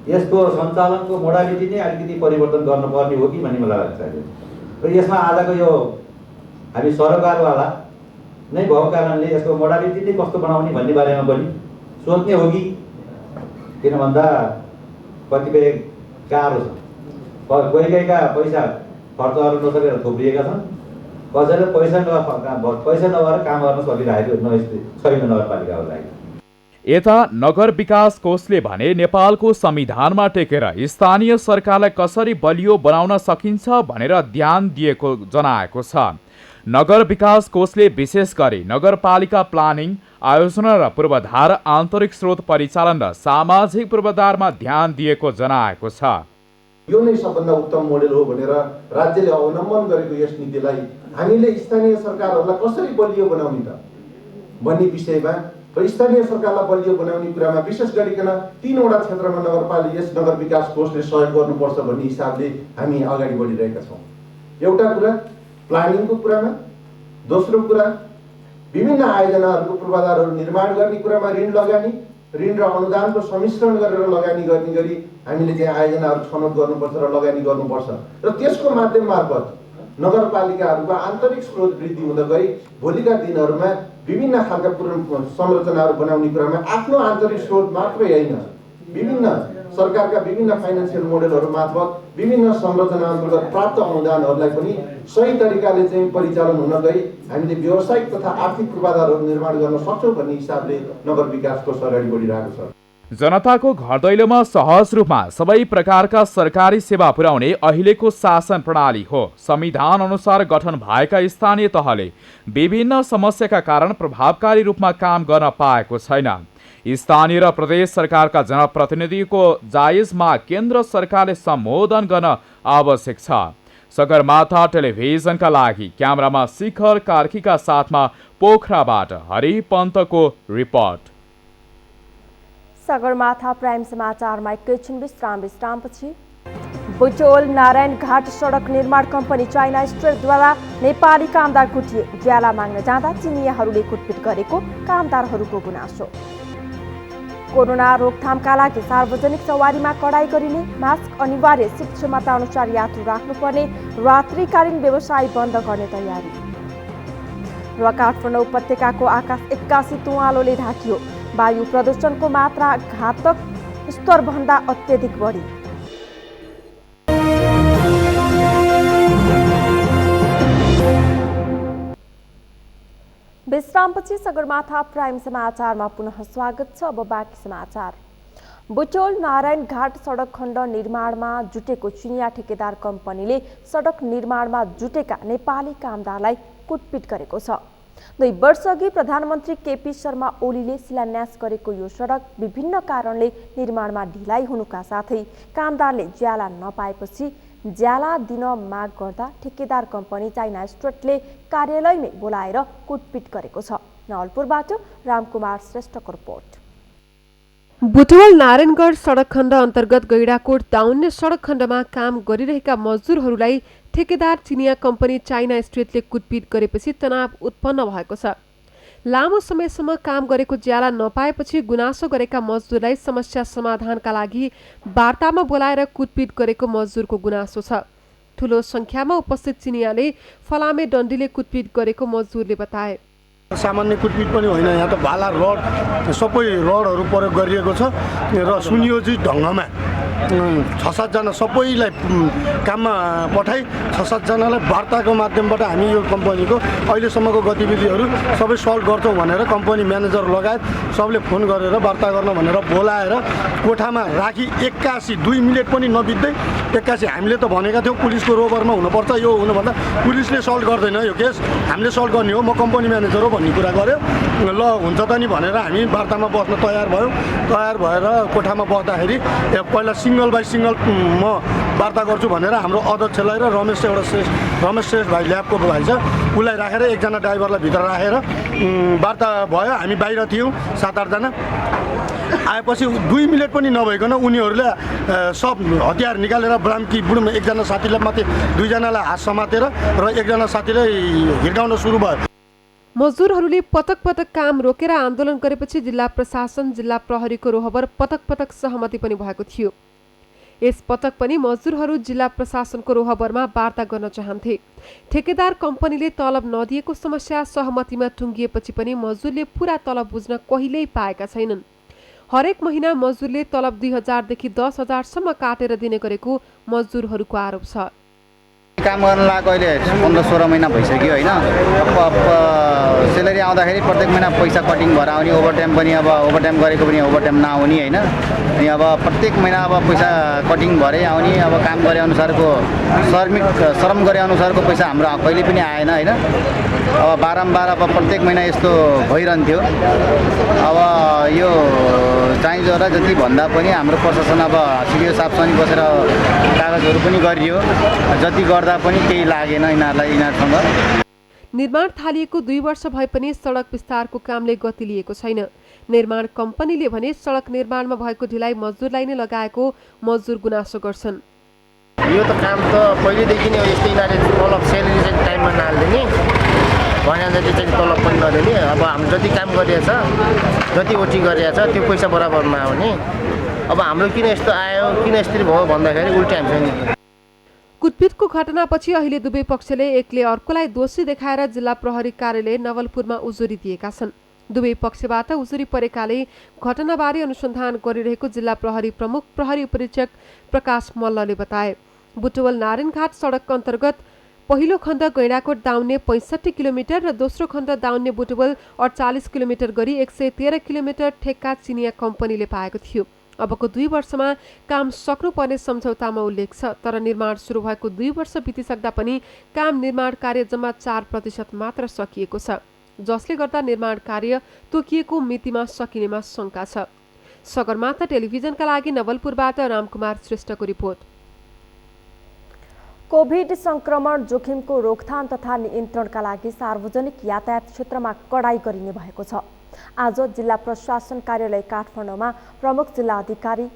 यसको सञ्चालनको मोडालिटी नै अलिकति परिवर्तन गर्नुपर्ने हो कि भन्ने मलाई लाग्छ। र यसमा आजको यो हामी सरकारवाला नै भएको कारणले यसको मोडालिटी नै कस्तो बनाउने भन्ने बारेमा पनि सोच्ने हो कि, किन भन्दा कतिपय गाह्रो छ। कोही कोहीका पैसा खर्चहरू नसकेर थोप्रिएका छन्, कसैले पैसा नभएर काम गर्न सकिरहेको छैन नगरपालिकाको लागि। यता नगर विकास कोषले भने नेपालको संविधानमा टेकेर स्थानीय सरकारलाई कसरी बलियो बनाउन सकिन्छ भनेर ध्यान दिएको जनाएको छ। नगर विकास कोषले विशेष गरी नगरपालिका प्लानिङ, आयोजना र पूर्वाधार, आन्तरिक स्रोत परिचालन र सामाजिक पूर्वाधारमा ध्यान दिएको जनाएको छ। यो नै सबभन्दा उत्तम मोडेल हो भनेर राज्यले अवलम्बन गरेको यस नीतिलाई हामीले स्थानीय सरकारहरूलाई कसरी बलियो बनाउने त भन्ने विषयमा र स्थानीय सरकारलाई बलियो बनाउने कुरामा विशेष गरिकन 3वटा क्षेत्रमा यस नगर विकास कोषले सहयोग गर्नुपर्छ भन्ने हिसाबले हामी अगाडि बढिरहेका छौँ। एउटा कुरा प्लानिङको कुरामा, दोस्रो कुरा विभिन्न आयोजनाहरूको पूर्वाधारहरू निर्माण गर्ने कुरामा ऋण लगानी, ऋण र अनुदानको सम्मिश्रण गरेर लगानी गर्ने गरी हामीले चाहिँ आयोजनाहरू छनौट गर्नुपर्छ र लगानी गर्नुपर्छ र त्यसको माध्यम मार्फत नगरपालिकाहरूको आन्तरिक स्रोत वृद्धि हुँदै गई भोलिका दिनहरूमा विभिन्न खालका संरचनाहरू बनाउने कुरामा आफ्नो आन्तरिक स्रोत मात्रै होइन, विभिन्न सरकारका विभिन्न फाइनेन्सियल मोडेलहरू मार्फत विभिन्न संरचना अन्तर्गत प्राप्त अनुदानहरूलाई पनि सही तरिकाले चाहिँ परिचालन हुन गई हामीले व्यावसायिक तथा आर्थिक पूर्वाधारहरू निर्माण गर्न सक्छौँ भन्ने हिसाबले नगर विकास कोष अगाडि बढिरहेको छ। जनताको घर दैलोमा सहज रूपमा सबै प्रकारका सरकारी सेवा पुर्याउने अहिलेको शासन प्रणाली हो। संविधान अनुसार गठन भएका स्थानीय तहले विभिन्न समस्याका कारण प्रभावकारी रूपमा काम गर्न पाएको छैन। स्थानीय र प्रदेश सरकारका जनप्रतिनिधिको जायज माग केन्द्र सरकारले सम्बोधन गर्न आवश्यक छ। सगरमाथा टेलिभिजनका लागि क्यामेरामा शिखर कार्कीका साथमा पोखराबाट हरि पन्तको रिपोर्ट। सगरमाथा प्राइम समाचारमा एकैछिन विश्रामपछि बुटोल नारायण घाट सडक निर्माण कम्पनी चाइना स्ट्रेटद्वारा नेपाली कामदार कुटिए। ज्याला माग्न जाँदा चिनियाहरूले कुटपिट गरेको कामदारहरूको गुनासो। कोरोना रोकथामका लागि सार्वजनिक सवारीमा कडाई गरिने, मास्क अनिवार्य, सिट क्षमता अनुसार यात्रु राख्नुपर्ने, रात्रिकालीन व्यवसाय बन्द गर्ने तयारी। र काठमाडौँ उपत्यकाको आकाश 81 तुवालोले ढाकियो। वायु प्रदूषणको मात्रा घातक स्तरभन्दा अत्यधिक बढी। विश्रामपछि सगरमाथा प्राइम समाचारमा पुनः स्वागत छ। अब बाँकी समाचार। बुटोल नारायण घाट सडक खण्ड निर्माणमा जुटेको चिनिया ठेकेदार कम्पनीले सडक निर्माणमा जुटेका नेपाली कामदारलाई कुटपिट गरेको छ। 2 वर्षअघि प्रधानमन्त्री केपी शर्मा ओलीले शिलान्यास गरेको यो सडक विभिन्न कारणले निर्माणमा ढिलाइ हुनुका साथै कामदारले ज्याला नपाएपछि ज्याला दिन माग गर्दा ठेकेदार कम्पनी चाइना स्ट्रेटले कार्यालयमै बोलाएर कुटपिट गरेको छ। नवलपुरबाट रामकुमार श्रेष्ठको रिपोर्ट। बुटवल नारायणगढ सडक खण्ड अन्तर्गत गैडाकोट दाउन्ने सडक खण्डमा काम गरिरहेका मजदुरहरूलाई ठेकेदार चिनिया कम्पनी चाइना स्ट्रेटले कुटपिट गरेपछि तनाव उत्पन्न भएको छ। लामो समयसम्म काम गरेको ज्याला नपाएपछि गुनासो गरेका मजदुरलाई समस्या समाधानका लागि वार्तामा बोलाएर कुटपिट गरेको मजदुरको गुनासो छ। ठुलो संख्यामा उपस्थित चिनियाले फलामे डन्डीले कुटपिट गरेको मजदुरले बताए। सामान्य कुटपिट पनि होइन, यहाँ त भाला रड सबै रडहरू प्रयोग गरिएको छ र सुनियोजित ढङ्गमा 6-7 जना सबैलाई काममा पठाई 6-7 जनालाई वार्ताको माध्यमबाट हामी यो कम्पनीको अहिलेसम्मको गतिविधिहरू सबै सल्भ गर्छौँ भनेर कम्पनी म्यानेजर लगायत सबले फोन गरेर वार्ता गर्न भनेर बोलाएर कोठामा राखी 81 2 मिनट पनि नबित्दै 81 हामीले त भनेका थियौँ पुलिसको रोबरमा हुनुपर्छ, यो हुनुभन्दा पुलिसले सल्भ गर्दैन यो केस, हामीले सल्भ गर्ने हो, म कम्पनी म्यानेजर हो भन्ने कुरा गर्यो। ल हुन्छ त नि भनेर हामी वार्तामा बस्न तयार भयौँ। तयार भएर कोठामा बस्दाखेरि पहिला सिङ्गल बाई सिङ्गल म वार्ता गर्छु भनेर हाम्रो अध्यक्षलाई र रमेश श्रेष्ठ भाइ ल्याबको भाइ छ उसलाई राखेर एकजना ड्राइभरलाई भित्र राखेर वार्ता भयो। हामी बाहिर थियौँ 7-8 जना। आएपछि 2 मिनट पनि नभइकन उनीहरूले सब हतियार निकालेर ब्राम्की बुढमा एकजना साथीलाई माथि 2 जनालाई हात समातेर र एकजना साथीलाई हिर्काउन सुरु भयो। मजदुरहरूले पटक पटक काम रोकेर आन्दोलन गरेपछि जिल्ला प्रशासन, जिल्ला प्रहरीको रोहबर पटक पटक सहमति पनि भएको थियो। यस पटक पनि मजदुरहरू जिल्ला प्रशासनको रोहबरमा वार्ता गर्न चाहन्थे। ठेकेदार कम्पनीले तलब नदिएको समस्या सहमतिमा टुङ्गिएपछि पनि मजदुरले पूरा तलब बुझ्न कहिल्यै पाएका छैनन्। हरेक महिना मजदुरले तलब 2000 देखि 10,000 सम्म काटेर दिने गरेको मजदुरहरूको आरोप छ। काम गर्न लागेको अहिले 15-16 महिना भइसक्यो होइन। सेलेरी आउँदाखेरि प्रत्येक महिना पैसा कटिङ भएर आउने, ओभरटाइम पनि अब ओभरटाइम गरेको पनि ओभरटाइम नआउने होइन। अनि अब प्रत्येक महिना अब पैसा कटिङ भएरै आउने, अब काम गरे अनुसारको श्रम गरे अनुसारको पैसा हाम्रो कहिले पनि आएन होइन। अब बारम्बार अब प्रत्येक महिना यस्तो भइरहन्थ्यो। अब यो चाहिँ जरा जति भन्दा पनि हाम्रो प्रशासन अब सिडिओ साहबसँग बसेर कागजहरू पनि गरियो, जति गर्दा पनि केही लागेन यिनीहरूसँग। निर्माण थालिएको 2 वर्ष भए पनि सडक विस्तारको कामले गति लिएको छैन। निर्माण कम्पनीले भने सडक निर्माणमा भएको ढिलाइ मजदुरलाई नै लगाएको मजदुर गुनासो गर्छन्। यो त काम त पहिलेदेखि नै यस्तै यिनीहरूले तलब सेलेरी चाहिँ टाइममा नहाल्दिने, भने जति चाहिँ तलब पनि नदिने। अब हाम्रो जति काम गरिएछ, जति ओटी गरिएछ त्यो पैसा बराबर नआउने। अब हाम्रो किन यस्तो आयो, किन यस्तरी भयो भन्दाखेरि उल्टी हामीसँग कुटपिटको घटनापछि अहिले दुवै पक्षले एकले अर्कोलाई दोषी देखाएर जिल्ला प्रहरी कार्यालय नवलपुरमा उजुरी दिएका छन्। दुवै पक्षबाट उजुरी परेकाले घटनाबारे अनुसन्धान गरिरहेको जिल्ला प्रहरी प्रमुख प्रहरी उपरीक्षक प्रकाश मल्लले बताए। बुटवल नारायणघाट सडक अन्तर्गत पहिलो खण्ड गैँडाकोट दाउन्ने 65 किलोमिटर र दोस्रो खण्ड दाउन्ने बुटवल 48 किलोमिटर गरी 113 किलोमिटर ठेक्का चिनिया कम्पनीले पाएको थियो। अबको 2 वर्षमा काम सक्नुपर्ने सम्झौतामा उल्लेख छ, तर निर्माण सुरु भएको 2 वर्ष बितिसक्दा पनि काम निर्माण कार्य जम्मा 4% मात्र सकिएको छ, जसले गर्दा निर्माण कार्य तोकिएको मितिमा सकिनेमा शङ्का छ। सगरमाथा टेलिभिजनका लागि नवलपुरबाट रामकुमार श्रेष्ठको रिपोर्ट। कोभिड संक्रमण जोखिमको रोकथाम तथा नियन्त्रणका लागि सार्वजनिक यातायात क्षेत्रमा कडाई गरिने भएको छ। आज जिल्ला प्रशासन कार्यालय काठमाडौँमा प्रमुख जिल्ला अधिकारी,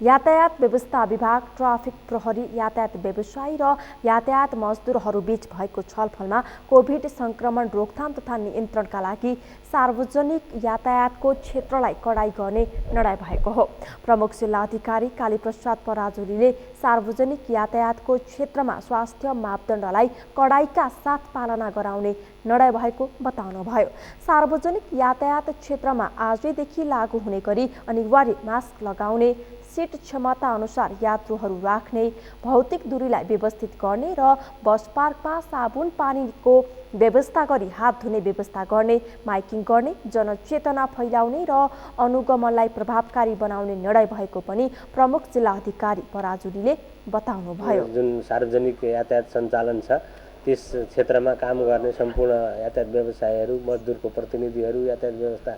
यातायात व्यवस्था विभाग, ट्राफिक प्रहरी, यातायात व्यवसायी र यातायात मजदुरहरू बीच भएको छलफलमा कोभिड संक्रमण रोकथाम तथा नियन्त्रणका लागि सार्वजनिक यातायातको क्षेत्रलाई कडाई गर्ने निर्णय भएको हो। प्रमुख जिल्ला अधिकारी कालीप्रसाद पराजुलीले सार्वजनिक यातायातको क्षेत्रमा स्वास्थ्य मापदण्डलाई कडाईका साथ पालना गराउने निर्णय भएको बताउनुभयो। सार्वजनिक यातायात क्षेत्रमा आजैदेखि लागू हुने गरी अनिवार्य मास्क लगाउने, सीट क्षमता अनुसार यात्रुहरू राख्ने, भौतिक दूरीलाई व्यवस्थित गर्ने र बस पार्कमा साबुन पानीको व्यवस्था गरी हात धुने व्यवस्था गर्ने, माइकिङ गर्ने, जनचेतना फैलाउने र अनुगमनलाई प्रभावकारी बनाउने निर्णय भएको पनि प्रमुख जिल्ला अधिकारी पराजुलीले बताउनुभयो। जुन सार्वजनिक यातायात सञ्चालन छ त्यस क्षेत्रमा काम गर्ने सम्पूर्ण यातायात व्यवसायीहरू, मजदुरको प्रतिनिधिहरू, यातायात व्यवस्था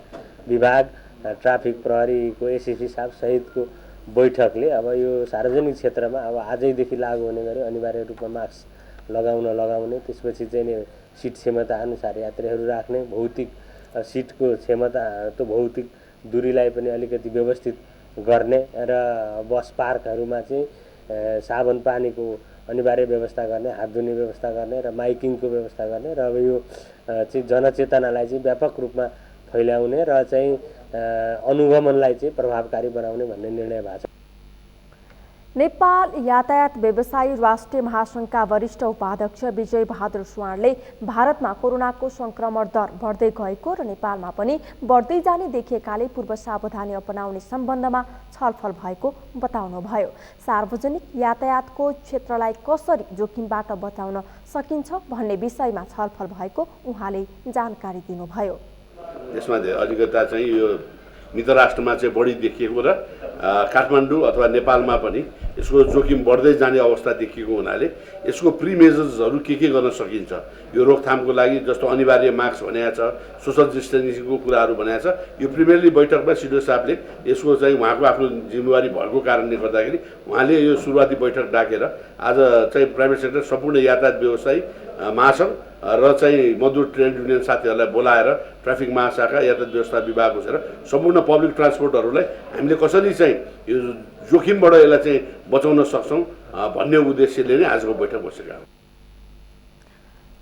विभाग, ट्राफिक प्रहरीको एसएसपी साहब सहितको बैठकले अब यो सार्वजनिक क्षेत्रमा अब आजैदेखि लागू हुने गरी अनिवार्य रूपमा मास्क लगाउने, त्यसपछि चाहिँ सिट क्षमता अनुसार यात्रीहरू राख्ने, भौतिक सिटको क्षमता त भौतिक दूरीलाई पनि अलिकति व्यवस्थित गर्ने र बस पार्कहरूमा चाहिँ साबुन पानीको अनिवार्य व्यवस्था गर्ने, हात धुने व्यवस्था गर्ने र माइकिङको व्यवस्था गर्ने र अब यो चाहिँ जनचेतनालाई चाहिँ व्यापक रूपमा फैलाउने र चाहिँ अनुगमनलाई चाहिँ प्रभावकारी बनाउने भन्ने निर्णय भएको छ। नेपाल यातायात व्यवसायी राष्ट्रिय महासङ्घका वरिष्ठ उपाध्यक्ष विजय बहादुर सुवाणले भारतमा कोरोनाको संक्रमण दर बढ्दै गएको र नेपालमा पनि बढ्दै जाने देखिएकाले पूर्व सावधानी अपनाउने सम्बन्धमा छलफल भएको बताउनुभयो। सार्वजनिक यातायातको क्षेत्रलाई कसरी जोखिमबाट बचाउन सकिन्छ भन्ने विषयमा छलफल भएको उहाँले जानकारी दिनुभयो। यसमा अलिकता चाहिँ यो मित्र राष्ट्रमा चाहिँ बढी देखिएको र काठमाडौँ अथवा नेपालमा पनि यसको जोखिम बढ्दै जाने अवस्था देखिएको हुनाले यसको प्री मेजर्सहरू के गर्न सकिन्छ, यो रोकथामको लागि जस्तो अनिवार्य मास्क भनेको छ, सोशल डिस्टेन्सिङको कुराहरू भनेको छ। यो प्रिमियरली बैठकमा सिडिओ साहबले यसको चाहिँ उहाँको आफ्नो जिम्मेवारी भएको कारणले गर्दाखेरि उहाँले यो सुरुवाती बैठक डाकेर आज चाहिँ प्राइभेट सेक्टर सम्पूर्ण यातायात व्यवसायी महासङ्घ र चाहिँ मजदुर ट्रेड युनियन साथीहरूलाई बोलाएर ट्राफिक महाशाखा, यातायात व्यवस्था विभाग बसेर सम्पूर्ण पब्लिक ट्रान्सपोर्टहरूलाई हामीले कसरी चाहिँ यो जोखिमबाट यसलाई चाहिँ बचाउन सक्छौँ भन्ने उद्देश्यले नै आजको बैठक बसेका हौँ।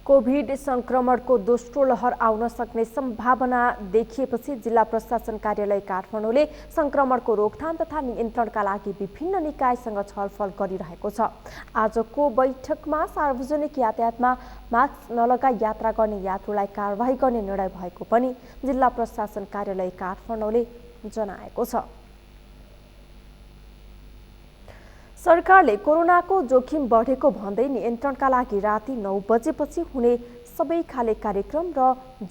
कोभिड संक्रमणको दोस्रो लहर आउन सक्ने सम्भावना देखिएपछि जिल्ला प्रशासन कार्यालय काठमाडौँले संक्रमणको रोकथाम तथा नियन्त्रणका लागि विभिन्न निकायसँग छलफल गरिरहेको छ। आजको बैठकमा सार्वजनिक यातायातमा मास्क नलगाई यात्रा गर्ने यात्रुलाई कारबाही गर्ने निर्णय भएको पनि जिल्ला प्रशासन कार्यालय काठमाडौँले जनाएको छ। सरकारले कोरोनाको जोखिम बढेको भन्दै नियन्त्रणका लागि राति 9 बजेपछि हुने सबै खाले कार्यक्रम र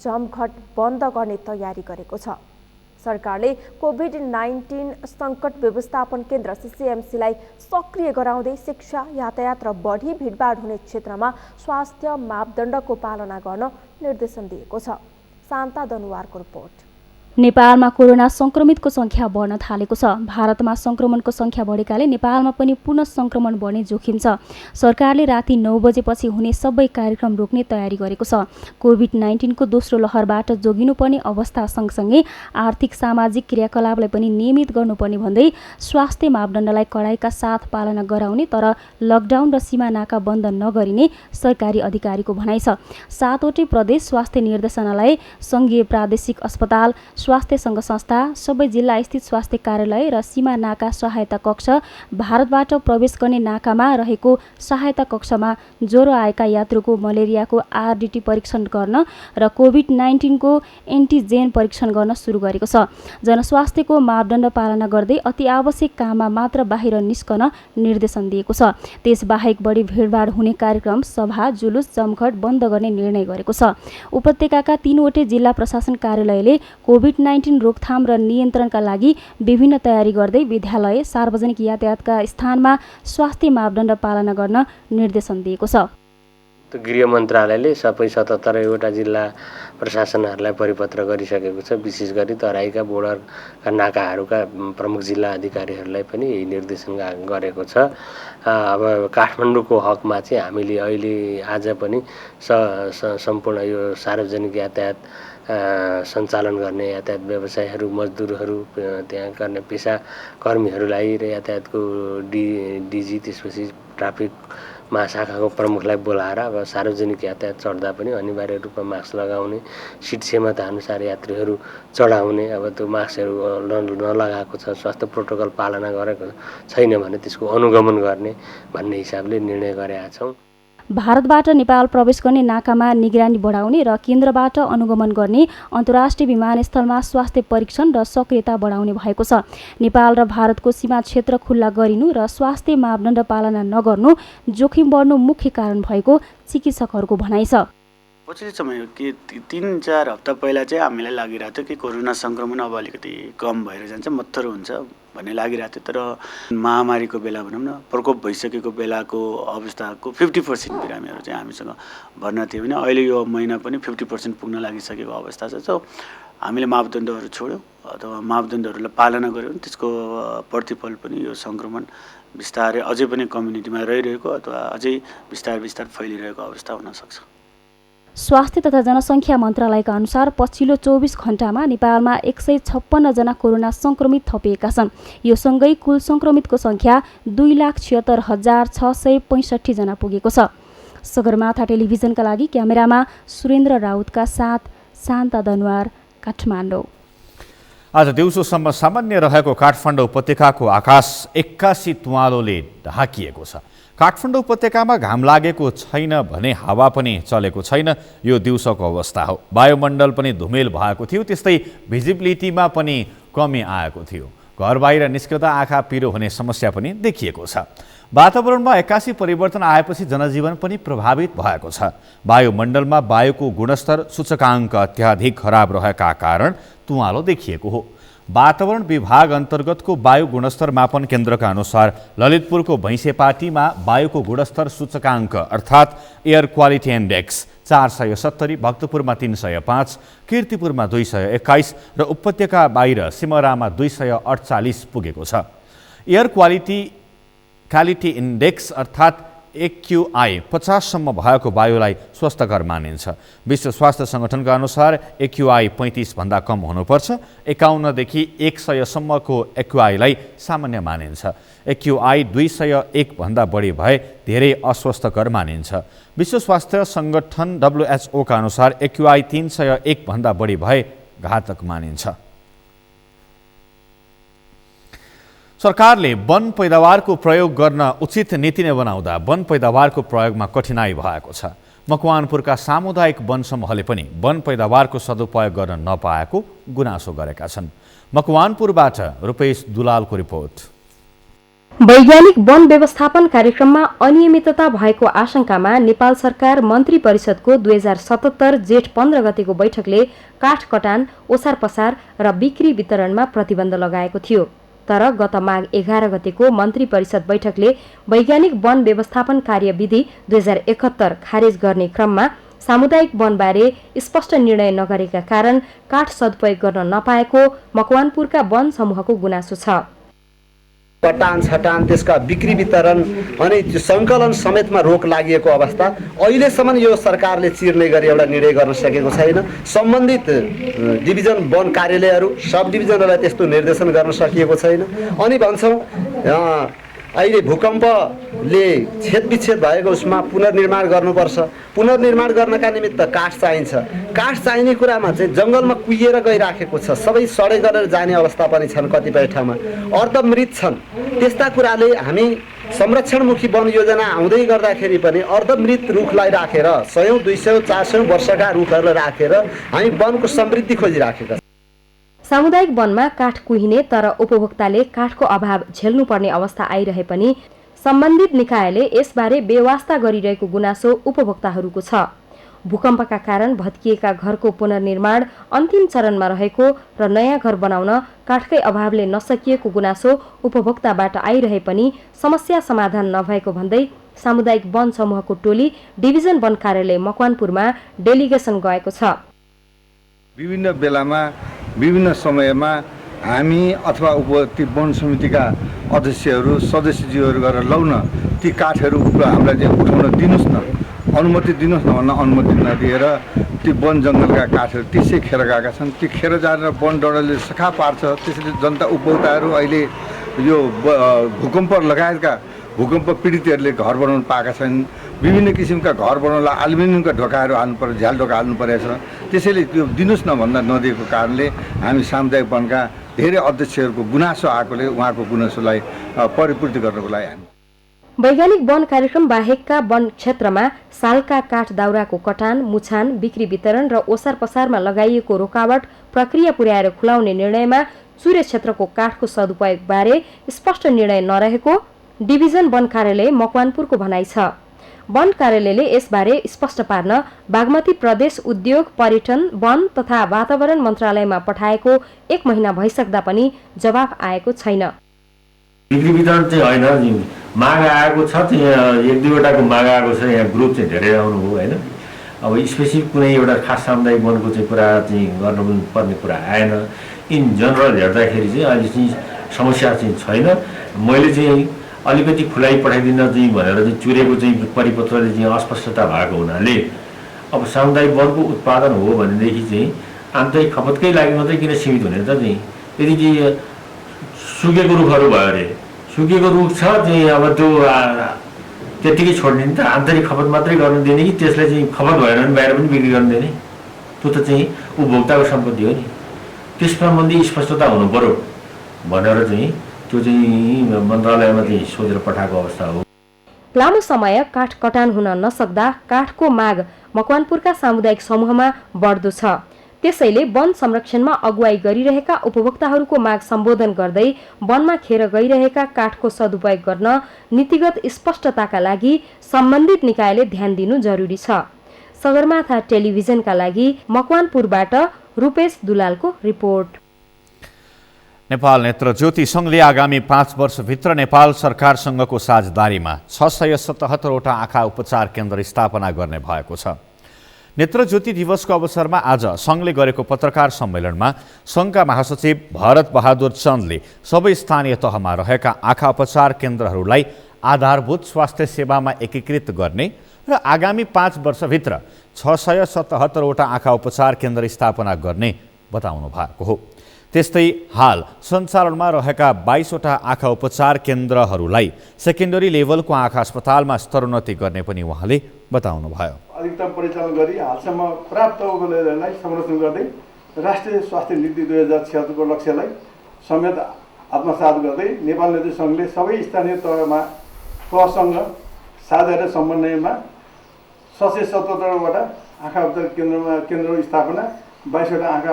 जमघट बन्द गर्ने तयारी गरेको छ। सरकारले कोभिड-19 सङ्कट व्यवस्थापन केन्द्र CCMCलाई सक्रिय गराउँदै शिक्षा, यातायात र बढी भिडभाड हुने क्षेत्रमा स्वास्थ्य मापदण्डको पालना गर्न निर्देशन दिएको छ। शान्ता दनुवारको रिपोर्ट। नेपालमा कोरोना संक्रमितको संख्या बढ्न थालेको छ। भारतमा संक्रमणको संख्या बढेकाले नेपालमा पनि पुनः संक्रमण बढ्ने जोखिम छ। सरकारले राति 9 बजेपछि हुने सबै कार्यक्रम रोक्ने तयारी गरेको छ। कोभिड-19 को दोस्रो लहरबाट जोगिनुपर्ने अवस्था सँगसँगै आर्थिक सामाजिक क्रियाकलापलाई पनि नियमित गर्नुपर्ने भन्दै स्वास्थ्य मापदण्डलाई कडाइका साथ पालना गराउने तर लकडाउन र सीमा नाका बन्द नगरिने सरकारी अधिकारीको भनाइ छ। 7वटै प्रदेश स्वास्थ्य निर्देशनालय, संघीय प्रादेशिक अस्पताल, स्वास्थ्य सङ्घ संस्था, सबै जिल्ला स्थित स्वास्थ्य कार्यालय र सीमा नाका सहायता कक्ष, भारतबाट प्रवेश गर्ने नाकामा रहेको सहायता कक्षमा ज्वरो आएका यात्रुको मलेरियाको RDT परीक्षण गर्न र कोभिड-19 को एन्टिजेन परीक्षण गर्न सुरु गरेको छ। जनस्वास्थ्यको मापदण्ड पालना गर्दै अति आवश्यक काममा मात्र बाहिर निस्कन निर्देशन दिएको छ। त्यसबाहेक बढी भिडभाड हुने कार्यक्रम, सभा, जुलुस, जमघट बन्द गर्ने निर्णय गरेको छ। उपत्यकाका 3वटै जिल्ला प्रशासन कार्यालयले कोभिड-19 रोकथाम र नियन्त्रणका लागि विभिन्न तयारी गर्दै विद्यालय, सार्वजनिक यातायातका स्थानमा स्वास्थ्य मापदण्ड पालना गर्न निर्देशन दिएको छ। गृह मन्त्रालयले सबै 77वटा जिल्ला प्रशासनहरूलाई परिपत्र गरिसकेको छ। विशेष गरी तराईका बोर्डरका नाकाहरूका प्रमुख जिल्ला अधिकारीहरूलाई पनि यही निर्देशन गरेको छ। अब काठमाडौँको हकमा चाहिँ हामीले अहिले आज पनि सम्पूर्ण यो सार्वजनिक यातायात सञ्चालन गर्ने यातायात व्यवसायहरू, मजदुरहरू, त्यहाँ गर्ने पेसा कर्मीहरूलाई र यातायातको डिजी त्यसपछि ट्राफिक महाशाखाको प्रमुखलाई बोलाएर अब सार्वजनिक यातायात चढ्दा पनि अनिवार्य रूपमा मास्क लगाउने, सिट क्षमता अनुसार यात्रीहरू चढाउने, अब त्यो मास्कहरू नलगाएको छ, स्वास्थ्य प्रोटोकल पालना गरेको छैन भने त्यसको अनुगमन गर्ने भन्ने हिसाबले निर्णय गरेका छौँ। भारतबाट नेपाल प्रवेश गर्ने नाकामा निगरानी बढाउने र केन्द्रबाट अनुगमन गर्ने, अन्तर्राष्ट्रिय विमानस्थलमा स्वास्थ्य परीक्षण र सक्रियता बढाउने भएको छ। नेपाल र भारतको सीमा क्षेत्र खुल्ला गरिनु र स्वास्थ्य मापदण्ड पालना नगर्नु जोखिम बढ्नु मुख्य कारण भएको चिकित्सकहरूको भनाइ छ। पछिल्लो समय के 3-4 हप्ता पहिला चाहिँ हामीलाई लागिरहेको थियो कि कोरोना सङ्क्रमण अब अलिकति कम भएर जान्छ, मत्थरो हुन्छ भन्ने लागिरहेको थियो। तर महामारीको बेला भनौँ न, प्रकोप भइसकेको बेलाको अवस्थाको 50% बिरामीहरू चाहिँ हामीसँग भर्ना थियो भने अहिले यो महिना पनि 50% पुग्न लागिसकेको अवस्था छ। सो हामीले मापदण्डहरू छोड्यौँ अथवा मापदण्डहरूलाई पालना गऱ्यौँ भने त्यसको प्रतिफल पनि यो सङ्क्रमण बिस्तारै अझै पनि कम्युनिटीमा रहिरहेको अथवा अझै बिस्तार फैलिरहेको अवस्था हुनसक्छ। स्वास्थ्य तथा जनसङ्ख्या मन्त्रालयका अनुसार पछिल्लो 24 घण्टामा नेपालमा 156 जना कोरोना सङ्क्रमित थपिएका छन्। यो सँगै कुल सङ्क्रमितको सङ्ख्या 2,76,665 जना पुगेको छ। सगरमाथा टेलिभिजनका लागि क्यामेरामा सुरेन्द्र राउतका साथ शान्ता दनुवार, काठमाडौँ। आज दिउँसोसम्म सामान्य रहेको काठमाडौँ उपत्यकाको आकाश 81 तुवालोले ढाकिएको छ। काठमाडौँ उपत्यकामा घाम लागेको छैन भने हावा पनि चलेको छैन। यो दिउँसोको अवस्था हो। वायुमण्डल पनि धुमेल भएको थियो, त्यस्तै भिजिबिलिटीमा पनि कमी आएको थियो। घर बाहिर निस्कँदा आँखा पिरो हुने समस्या पनि देखिएको छ। वातावरणमा 81 परिवर्तन आएपछि जनजीवन पनि प्रभावित भएको छ। वायुमण्डलमा वायुको गुणस्तर सूचकाङ्क अत्याधिक खराब रहेका कारण तुवालो देखिएको हो। वातावरण विभाग अन्तर्गतको वायु गुणस्तर मापन केन्द्रका अनुसार ललितपुरको भैँसेपाटीमा वायुको गुणस्तर सूचकाङ्क अर्थात् एयर क्वालिटी इन्डेक्स 470, भक्तपुरमा 305, कीर्तिपुरमा 221 र उपत्यका बाहिर सिमरामा 248 पुगेको छ। एयर क्वालिटी इन्डेक्स अर्थात् AQI 50 सम्म भएको वायुलाई स्वस्थकर मानिन्छ। विश्व स्वास्थ्य सङ्गठनका अनुसार AQI 35 भन्दा कम हुनुपर्छ। 51 देखि 100 सम्मको AQI-लाई सामान्य मानिन्छ। AQI 201 भन्दा बढी भए धेरै अस्वस्थकर मानिन्छ। विश्व स्वास्थ्य सङ्गठन WHO का अनुसार AQI 301 भन्दा बढी भए घातक मानिन्छ। सरकारले वन पैदावारको प्रयोग गर्न उचित नीति नै बनाउँदा वन पैदावारको प्रयोगमा कठिनाई भएको छ। मकवानपुरका सामुदायिक वन समूहले पनि वन पैदावारको सदुपयोग गर्न नपाएको गुनासो गरेका छन्। मकवानपुरबाट रूपेश दुलालको रिपोर्ट। वैज्ञानिक वन व्यवस्थापन कार्यक्रममा अनियमितता भएको आशंकामा नेपाल सरकार मन्त्री परिषदको 2077 जेठ 15 गतेको बैठकले काठ कटान, ओसार पसार र बिक्री वितरणमा प्रतिबन्ध लगाएको थियो। तर गत माघ 11 गतेको मन्त्री परिषद बैठकले वैज्ञानिक वन व्यवस्थापन कार्यविधि 2071 खारेज गर्ने क्रममा सामुदायिक वनबारे स्पष्ट निर्णय नगरेका कारण काठ सदुपयोग गर्न नपाएको मकवानपुरका वन समूहको गुनासो छ। कटान छटान त्यसका बिक्री वितरण अनि त्यो सङ्कलन समेतमा रोक लागेको अवस्था अहिलेसम्म यो सरकारले चिर्ने गरी एउटा निर्णय गर्न सकेको छैन। सम्बन्धित डिभिजन वन कार्यालयहरू सब डिभिजनहरूलाई त्यस्तो निर्देशन गर्न सकिएको छैन। अनि भन्छौँ अहिले भूकम्पले छेदविच्छेद भएको उसमा पुनर्निर्माण गर्नुपर्छ। पुनर्निर्माण गर्नका निमित्त काठ चाहिन्छ। काठ चाहिने कुरामा चाहिँ जङ्गलमा कुहिएर गइराखेको छ। सबै सडै गरेर जाने अवस्था पनि छन्। कतिपय ठाउँमा अर्धमृत छन्। त्यस्ता कुराले हामी संरक्षणमुखी वन योजना आउँदै गर्दाखेरि पनि अर्धमृत रुखलाई राखेर 100, 200, 400 वर्षका रुखहरूलाई राखेर हामी वनको समृद्धि खोजिराखेका छौँ। सामुदायिक वनमा काठ कुहिने तर उपभोक्ताले काठको अभाव झेल्नुपर्ने अवस्था आइरहे पनि सम्बन्धित निकायले यसबारे बेवास्ता गरिरहेको गुनासो उपभोक्ताहरूको छ। भूकम्पका कारण भत्किएका घरको पुनर्निर्माण अन्तिम चरणमा रहेको र नयाँ घर बनाउन काठकै अभावले नसकिएको गुनासो उपभोक्ताबाट आइरहे पनि समस्या समाधान नभएको भन्दै सामुदायिक वन समूहको टोली डिभिजन वन कार्यालय मकवानपुरमा डेलिगेसन गएको छ। विभिन्न बेलामा विभिन्न समयमा हामी अथवा ती वन समितिका अध्यक्षहरू सदस्यज्यूहरू गरेर लौ न ती काठहरू हामीलाई चाहिँ उठाउन दिनुहोस् न, अनुमति दिनुहोस् न भन्न अनुमति नदिएर ती वन जङ्गलका काठहरू त्यसै खेर गएका छन्। ती खेर जानेर वन डढले सखा पार्छ। त्यसैले जनता उपभोक्ताहरू अहिले यो भूकम्प लगायतका भूकम्प पीडितहरूले घर बनाउन पाएका छैनन्। विभिन्न किसिमका घर बनाउनलाई एल्युमिनियमका ढोकाहरू हाल्नु पर्यो, झ्याल ढोका हाल्नु परेको छ। त्यसैले त्यो दिनुहोस् न भन्दा नदिएको कारणले हामी सामुदायिक वनका धेरै अध्यक्षहरूको गुनासो आएकोले उहाँको गुनासोलाई परिपूर्ति गर्नको लागि हामी वैज्ञानिक वन कार्यक्रम बाहेकका वन क्षेत्रमा सालका काठ दाउराको कटान, मुछान, बिक्री वितरण र ओसार पसारमा लगाइएको रोकावट प्रक्रिया पुर्याएर खुलाउने निर्णयमा चुरे क्षेत्रको काठको सदुपयोग बारे स्पष्ट निर्णय नरहेको डिभिजन वन कार्यालय मकवानपुरको भनाइ छ। वन कार्यालयले यसबारे स्पष्ट पार्न बागमती प्रदेश उद्योग, पर्यटन, वन तथा वातावरण मन्त्रालयमा पठाएको 1 महिना भइसक्दा पनि जवाफ आएको छैन। बिक्री वितरण चाहिँ होइन, माग आएको छ, त्यहाँ 1-2वटाको माग आएको छ। यहाँ ग्रुप चाहिँ धेरै आउनु हो होइन। अब स्पेसिफिक कुनै एउटा खास सामुदायिक वनको चाहिँ कुरा चाहिँ गर्नुपर्ने कुरा आएन। इन जनरल हेर्दाखेरि चाहिँ अहिले चाहिँ समस्या चाहिँ छैन। मैले चाहिँ अलिकति खुलाइ पठाइदिन चाहिँ भनेर चाहिँ चुरेको चाहिँ परिपत्रले चाहिँ अस्पष्टता भएको हुनाले अब सामुदायिक वनको उत्पादन हो भनेदेखि चाहिँ आन्तरिक खपतकै लागि मात्रै किन सीमित हुने त? चाहिँ यदि चाहिँ सुकेको रुखहरू भयो अरे, सुकेको रुख छ चाहिँ अब त्यो त्यत्तिकै छोडिदिने त आन्तरिक खपत मात्रै गर्नु दिने कि त्यसलाई चाहिँ खपत भएन भने बाहिर पनि बिक्री गर्नु दिने? त्यो त चाहिँ उपभोक्ताको सम्पत्ति हो नि। त्यस सम्बन्धी स्पष्टता हुनु पर्यो भनेर चाहिँ त्यो चाहिँ मन्त्रालयमा चाहिँ सोधेर पठाएको अवस्था हो। लामो समय काठ कटान हुन नसक्दा काठको माग मकवानपुरका सामुदायिक समूहमा बढ्दो छ। त्यसैले वन संरक्षणमा अगुवाई गरिरहेका उपभोक्ताहरूको माग सम्बोधन गर्दै वनमा खेर गइरहेका काठको सदुपयोग गर्न नीतिगत स्पष्टताका लागि सम्बन्धित निकायले ध्यान दिनु जरुरी छ। सगरमाथा टेलिभिजनका लागि मकवानपुरबाट रूपेश दुलालको रिपोर्ट। नेपाल नेत्र ज्योति सङ्घले आगामी 5 वर्षभित्र नेपाल सरकारसँगको साझेदारीमा 677वटा आँखा उपचार केन्द्र स्थापना गर्ने भएको छ। नेत्र ज्योति दिवसको अवसरमा आज सङ्घले गरेको पत्रकार सम्मेलनमा सङ्घका महासचिव भरत बहादुर चन्दले सबै स्थानीय तहमा रहेका आँखा उपचार केन्द्रहरूलाई आधारभूत स्वास्थ्य सेवामा एकीकृत गर्ने र आगामी 5 वर्षभित्र 677वटा आँखा उपचार केन्द्र स्थापना गर्ने बताउनु भएको हो। त्यस्तै हाल सञ्चालनमा रहेका 22वटा आँखा उपचार केन्द्रहरूलाई सेकेन्डरी लेभलको आँखा अस्पतालमा स्तरोन्नति गर्ने पनि उहाँले बताउनुभयो। अधिकतम परिचालन गरी हालसम्म प्राप्त उपलब्धिहरूलाई संरक्षण गर्दै राष्ट्रिय स्वास्थ्य नीति 2076 को लक्ष्यलाई समेत आत्मसात गर्दै नेपाल नेत्र सङ्घले सबै स्थानीय तहसँग साझा र समन्वयमा 677वटा आँखा उपचार केन्द्र स्थापना, 22वटा आँखा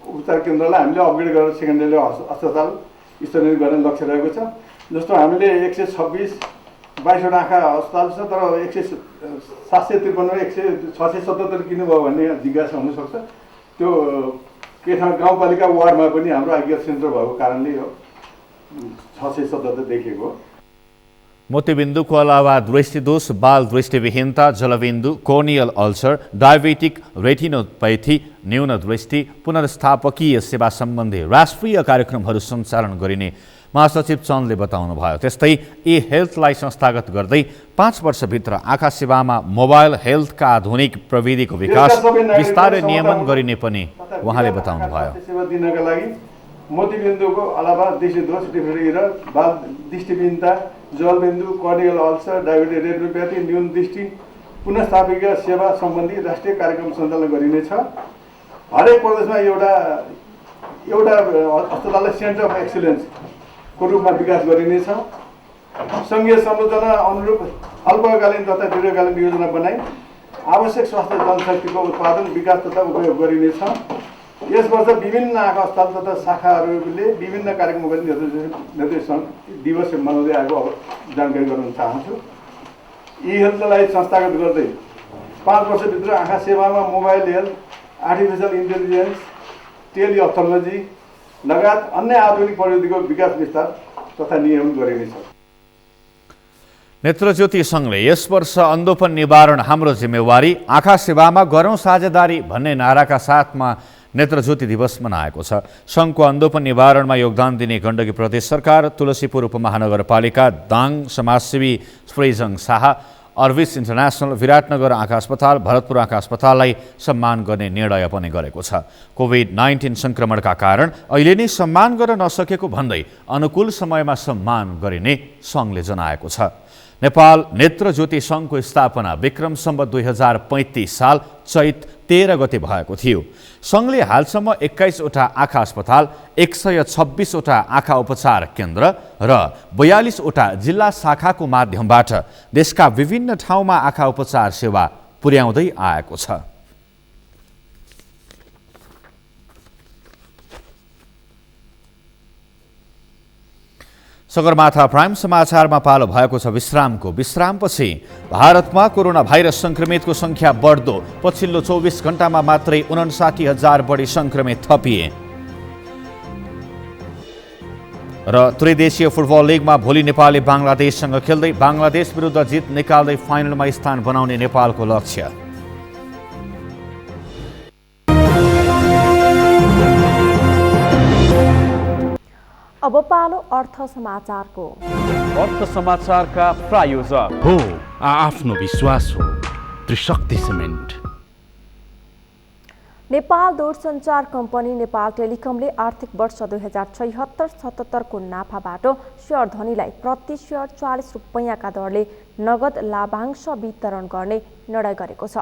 उपचार केन्द्रलाई हामीले अपग्रेड गरेर सेकेन्डरी अस्पताल स्तरोन्नति गर्ने लक्ष्य रहेको छ। जस्तो हामीले 126 22वटा आँखा अस्पताल छ, तर 753 677 किन्नुभयो भन्ने जिज्ञासा हुनसक्छ। त्यो के ठाउँ गाउँपालिका वार्डमा पनि हाम्रो आइकेयर सेन्टर भएको कारणले यो 677 देखिएको हो। मोतीबिन्दुको अलावा दृष्टिदोष, बाल दृष्टिविहीनता, जलबिन्दु, कोर्नियल अल्सर, डायबेटिक रेटिनोपैथी, न्यून दृष्टि, पुनर्स्थापकीय सेवा सम्बन्धी राष्ट्रिय कार्यक्रमहरू सञ्चालन गरिने महासचिव चन्दले बताउनुभयो। त्यस्तै ई हेल्थलाई संस्थागत गर्दै 5 वर्षभित्र आँखा सेवामा मोबाइल हेल्थका आधुनिक प्रविधिको विकास विस्तारै नियमन गरिने पनि उहाँले बताउनुभयो। सेवा दिनका लागि मोतीबिन्दुको अलावा दृष्टिदोष, डिफ्रेक्टी र बाल दृष्टिविहीनता, जलबिन्दु, कर्नियल अल्सर, डायबेटिक रेटिनोपैथी, न्यून दृष्टि, पुनर्स्थापकीय सेवा सम्बन्धी राष्ट्रिय कार्यक्रम सञ्चालन गरिनेछ। हरेक प्रदेशमा एउटा अस्पताललाई सेन्टर अफ एक्सिलेन्सको रूपमा विकास गरिनेछ। सङ्घीय संरचना अनुरूप अल्पकालीन तथा दीर्घकालीन योजना बनाई आवश्यक स्वास्थ्य जनशक्तिको उत्पादन, विकास तथा उपयोग गरिनेछ। यस वर्ष विभिन्न आँखा अस्पताल तथा शाखाहरूले विभिन्न कार्यक्रम गर्ने निर्देशन दिवस मनाउँदै आएको जानकारी गराउन चाहन्छु। ई हेल्थलाई संस्थागत गर्दै 5 वर्षभित्र आँखा सेवामा मोबाइल हेल्थ, आर्टिफिसियल इन्टेलिजेन्स, टेलिअप्थोलोजी लगायत अन्य आधुनिक प्रविधिको विकास विस्तार तथा नियमन गरिनेछ। नेत्रज्योति सङ्घले यस वर्ष अन्धोपन निवारण हाम्रो जिम्मेवारी, आँखा सेवामा गरौँ साझेदारी भन्ने नाराका साथमा नेत्रज्योति दिवस मनाएको छ। सङ्घको अन्धोपन निवारणमा योगदान दिने गण्डकी प्रदेश सरकार, तुलसीपुर उपमहानगरपालिका, दाङ समाजसेवी फ्रेजङ शाह, अर्भिस इन्टरनेसनल, विराटनगर आँखा अस्पताल, भरतपुर आँखा अस्पताललाई सम्मान गर्ने निर्णय पनि गरेको छ। कोभिड-19 सङ्क्रमणका कारण अहिले नै सम्मान गर्न नसकेको भन्दै अनुकूल समयमा सम्मान गरिने सङ्घले जनाएको छ। नेपाल नेत्रज्योति सङ्घको स्थापना विक्रम सम्वत 2035 साल चैत 13 गते भएको थियो। सङ्घले हालसम्म 21वटा आँखा अस्पताल, 126वटा आँखा उपचार केन्द्र र 42वटा जिल्ला शाखाको माध्यमबाट देशका विभिन्न ठाउँमा आँखा उपचार सेवा पुर्याउँदै आएको छ। सगरमाथा प्राइम समाचारमा पालो भएको छ विश्रामपछि भारतमा कोरोना भाइरस संक्रमितको संख्या बढ्दो, पछिल्लो 24 घण्टामा मात्रै 59,000 बढी संक्रमित थपिए। र त्रिदेशीय फुटबल लिगमा भोलि नेपालले बङ्गलादेशसँग खेल्दै बङ्गलादेश विरुद्ध जित निकाल्दै फाइनलमा स्थान बनाउने नेपालको लक्ष्य। अब पालो अर्थ समाचारको। अर्थ समाचारका प्रायोजक हो आफ्नो विश्वास हो त्रिशक्ति सिमेन्ट। नेपाल दूरसञ्चार कम्पनी नेपाल टेलिकमले आर्थिक वर्ष 2076-77 को नाफाबाट शेयर धनीलाई प्रति शेयर 40 रुपैयाँका दरले नगद लाभांश वितरण गर्ने निर्णय गरेको छ।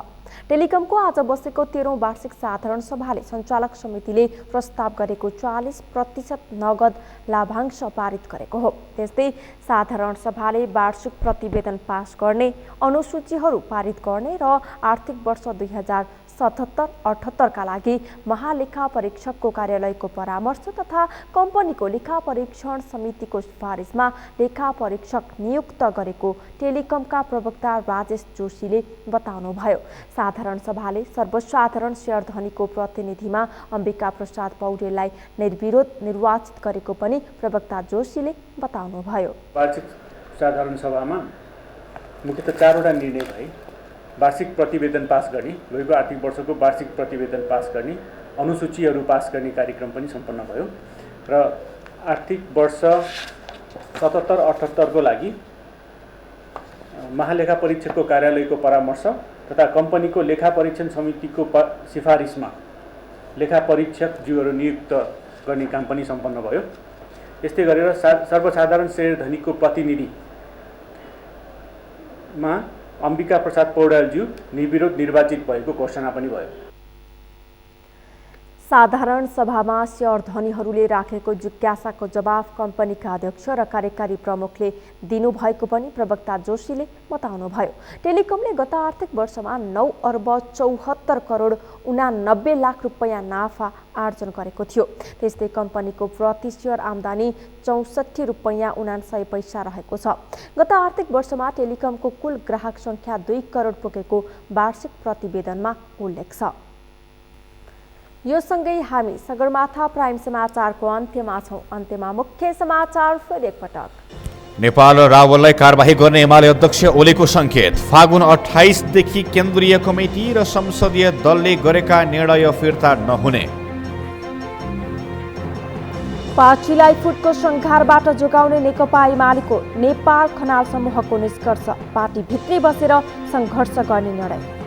टेलिकमको आज बसेको 13औं वार्षिक साधारण सभाले सञ्चालक समितिले प्रस्ताव गरेको 40% नगद लाभांश पारित गरेको हो। त्यस्तै साधारण सभाले वार्षिक प्रतिवेदन पास गर्ने, अनुसूचीहरू पारित गर्ने र आर्थिक वर्ष 2077-78 का लागि महालेखा परीक्षकको कार्यालयको परामर्श तथा कम्पनीको लेखा परीक्षण समितिको सिफारिसमा लेखा परीक्षक नियुक्त गरेको टेलिकमका प्रवक्ता राजेश जोशीले बताउनुभयो। साधारण सभाले सर्वसाधारण शेयर धनीको प्रतिनिधिमा अम्बिका प्रसाद पौडेललाई निर्विरोध निर्वाचित गरेको पनि प्रवक्ता जोशीले बताउनुभयो। वार्षिक साधारण सभामा मुख्यतः 4वटा निर्णय भए। वार्षिक प्रतिवेदन पास गर्ने, गएको आर्थिक वर्षको वार्षिक प्रतिवेदन पास गर्ने, अनुसूचीहरू पास गर्ने कार्यक्रम पनि सम्पन्न भयो र आर्थिक वर्ष 77-78 को लागि महालेखा परीक्षकको कार्यालयको परामर्श तथा कम्पनीको लेखा परीक्षण समितिको सिफारिसमा लेखा परीक्षकज्यूहरू नियुक्त गर्ने काम पनि सम्पन्न भयो। यस्तै गरेर सर्वसाधारण शेयर धनीको प्रतिनिधिमा अम्बिका प्रसाद पौडेलज्यू निर्विरोध निर्वाचित भएको घोषणा पनि भयो। साधारण सभामा शेयर धनीहरूले राखेको जिज्ञासाको जवाफ कम्पनीका अध्यक्ष र कार्यकारी प्रमुखले दिनुभएको पनि प्रवक्ता जोशीले बताउनुभयो। टेलिकमले गत आर्थिक वर्षमा 9 अर्ब 74 करोड 89 लाख रुपैयाँ नाफा आर्जन गरेको थियो। त्यस्तै कम्पनीको प्रति शेयर आम्दानी 64 रुपैयाँ 49 पैसा रहेको छ। गत आर्थिक वर्षमा टेलिकमको कुल ग्राहक संख्या 2 करोड पुगेको वार्षिक प्रतिवेदनमा उल्लेख छ। यो सँगै हामी सगरमाथा प्राइम समाचारको अन्त्यमा छौं। अन्त्यमा मुख्य समाचार फेरि एकपटक। नेपाल र रावललाई कारबाही गर्ने एमाले अध्यक्ष ओलीको संकेत। फागुन 28 देखि केन्द्रीय कमिटी र संसदीय दलले गरेका निर्णय फिर्ता नहुने। पार्टीलाई फुटको संघारबाट जोगाउने नेकपा एमालेको नेपाल खनाल समूहको निष्कर्ष। पार्टी भित्रै बसेर संघर्ष गर्ने निर्णय।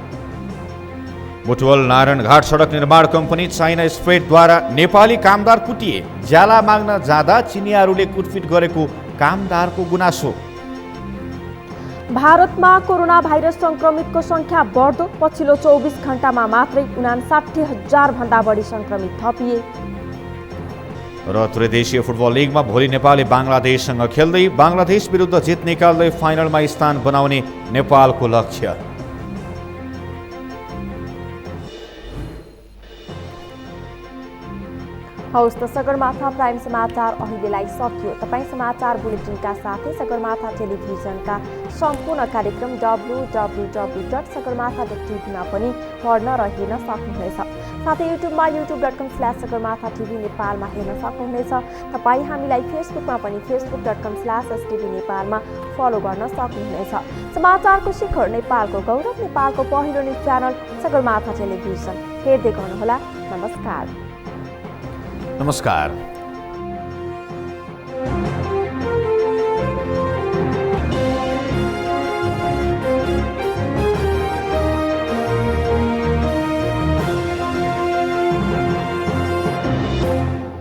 बुटवल नारायणघाट सडक निर्माण कम्पनी चाइना स्प्रेडद्वारा नेपाली कामदार कुटिए। ज्याला माग्न जाँदा चिनियाहरूले कुटपिट गरेको कामदारको गुनासो। भारतमा कोरोना भाइरस संक्रमितको संख्या बढ्दो। पछिल्लो 24 घण्टामा मात्रै 59,000 भन्दा बढी संक्रमित थपिए। र त्रिदेशीय फुटबल लिगमा भोलि नेपालले बङ्गलादेशसँग खेल्दै बङ्गलादेश विरुद्ध जित निकाल्दै फाइनलमा स्थान बनाउने नेपालको लक्ष्य। हौस् त सगरमाथा प्राइम समाचार अहिलेलाई सकियो। तपाईँ समाचार बुलेटिनका साथै सगरमाथा टेलिभिजनका सम्पूर्ण कार्यक्रम www.sagarmatha.tv मा पनि पढ्न र हेर्न सक्नुहुनेछ। साथै युट्युबमा youtube.com/sagarmatha TV नेपालमा हेर्न सक्नुहुनेछ। तपाईँ हामीलाई फेसबुकमा पनि facebook.com/stv नेपालमा फलो गर्न सक्नुहुनेछ। समाचारको शिखर नेपालको गौरव नेपालको पहिलो न्युज च्यानल सगरमाथा टेलिभिजन हेर्दै गर्नुहोला। नमस्कार। नमस्कार।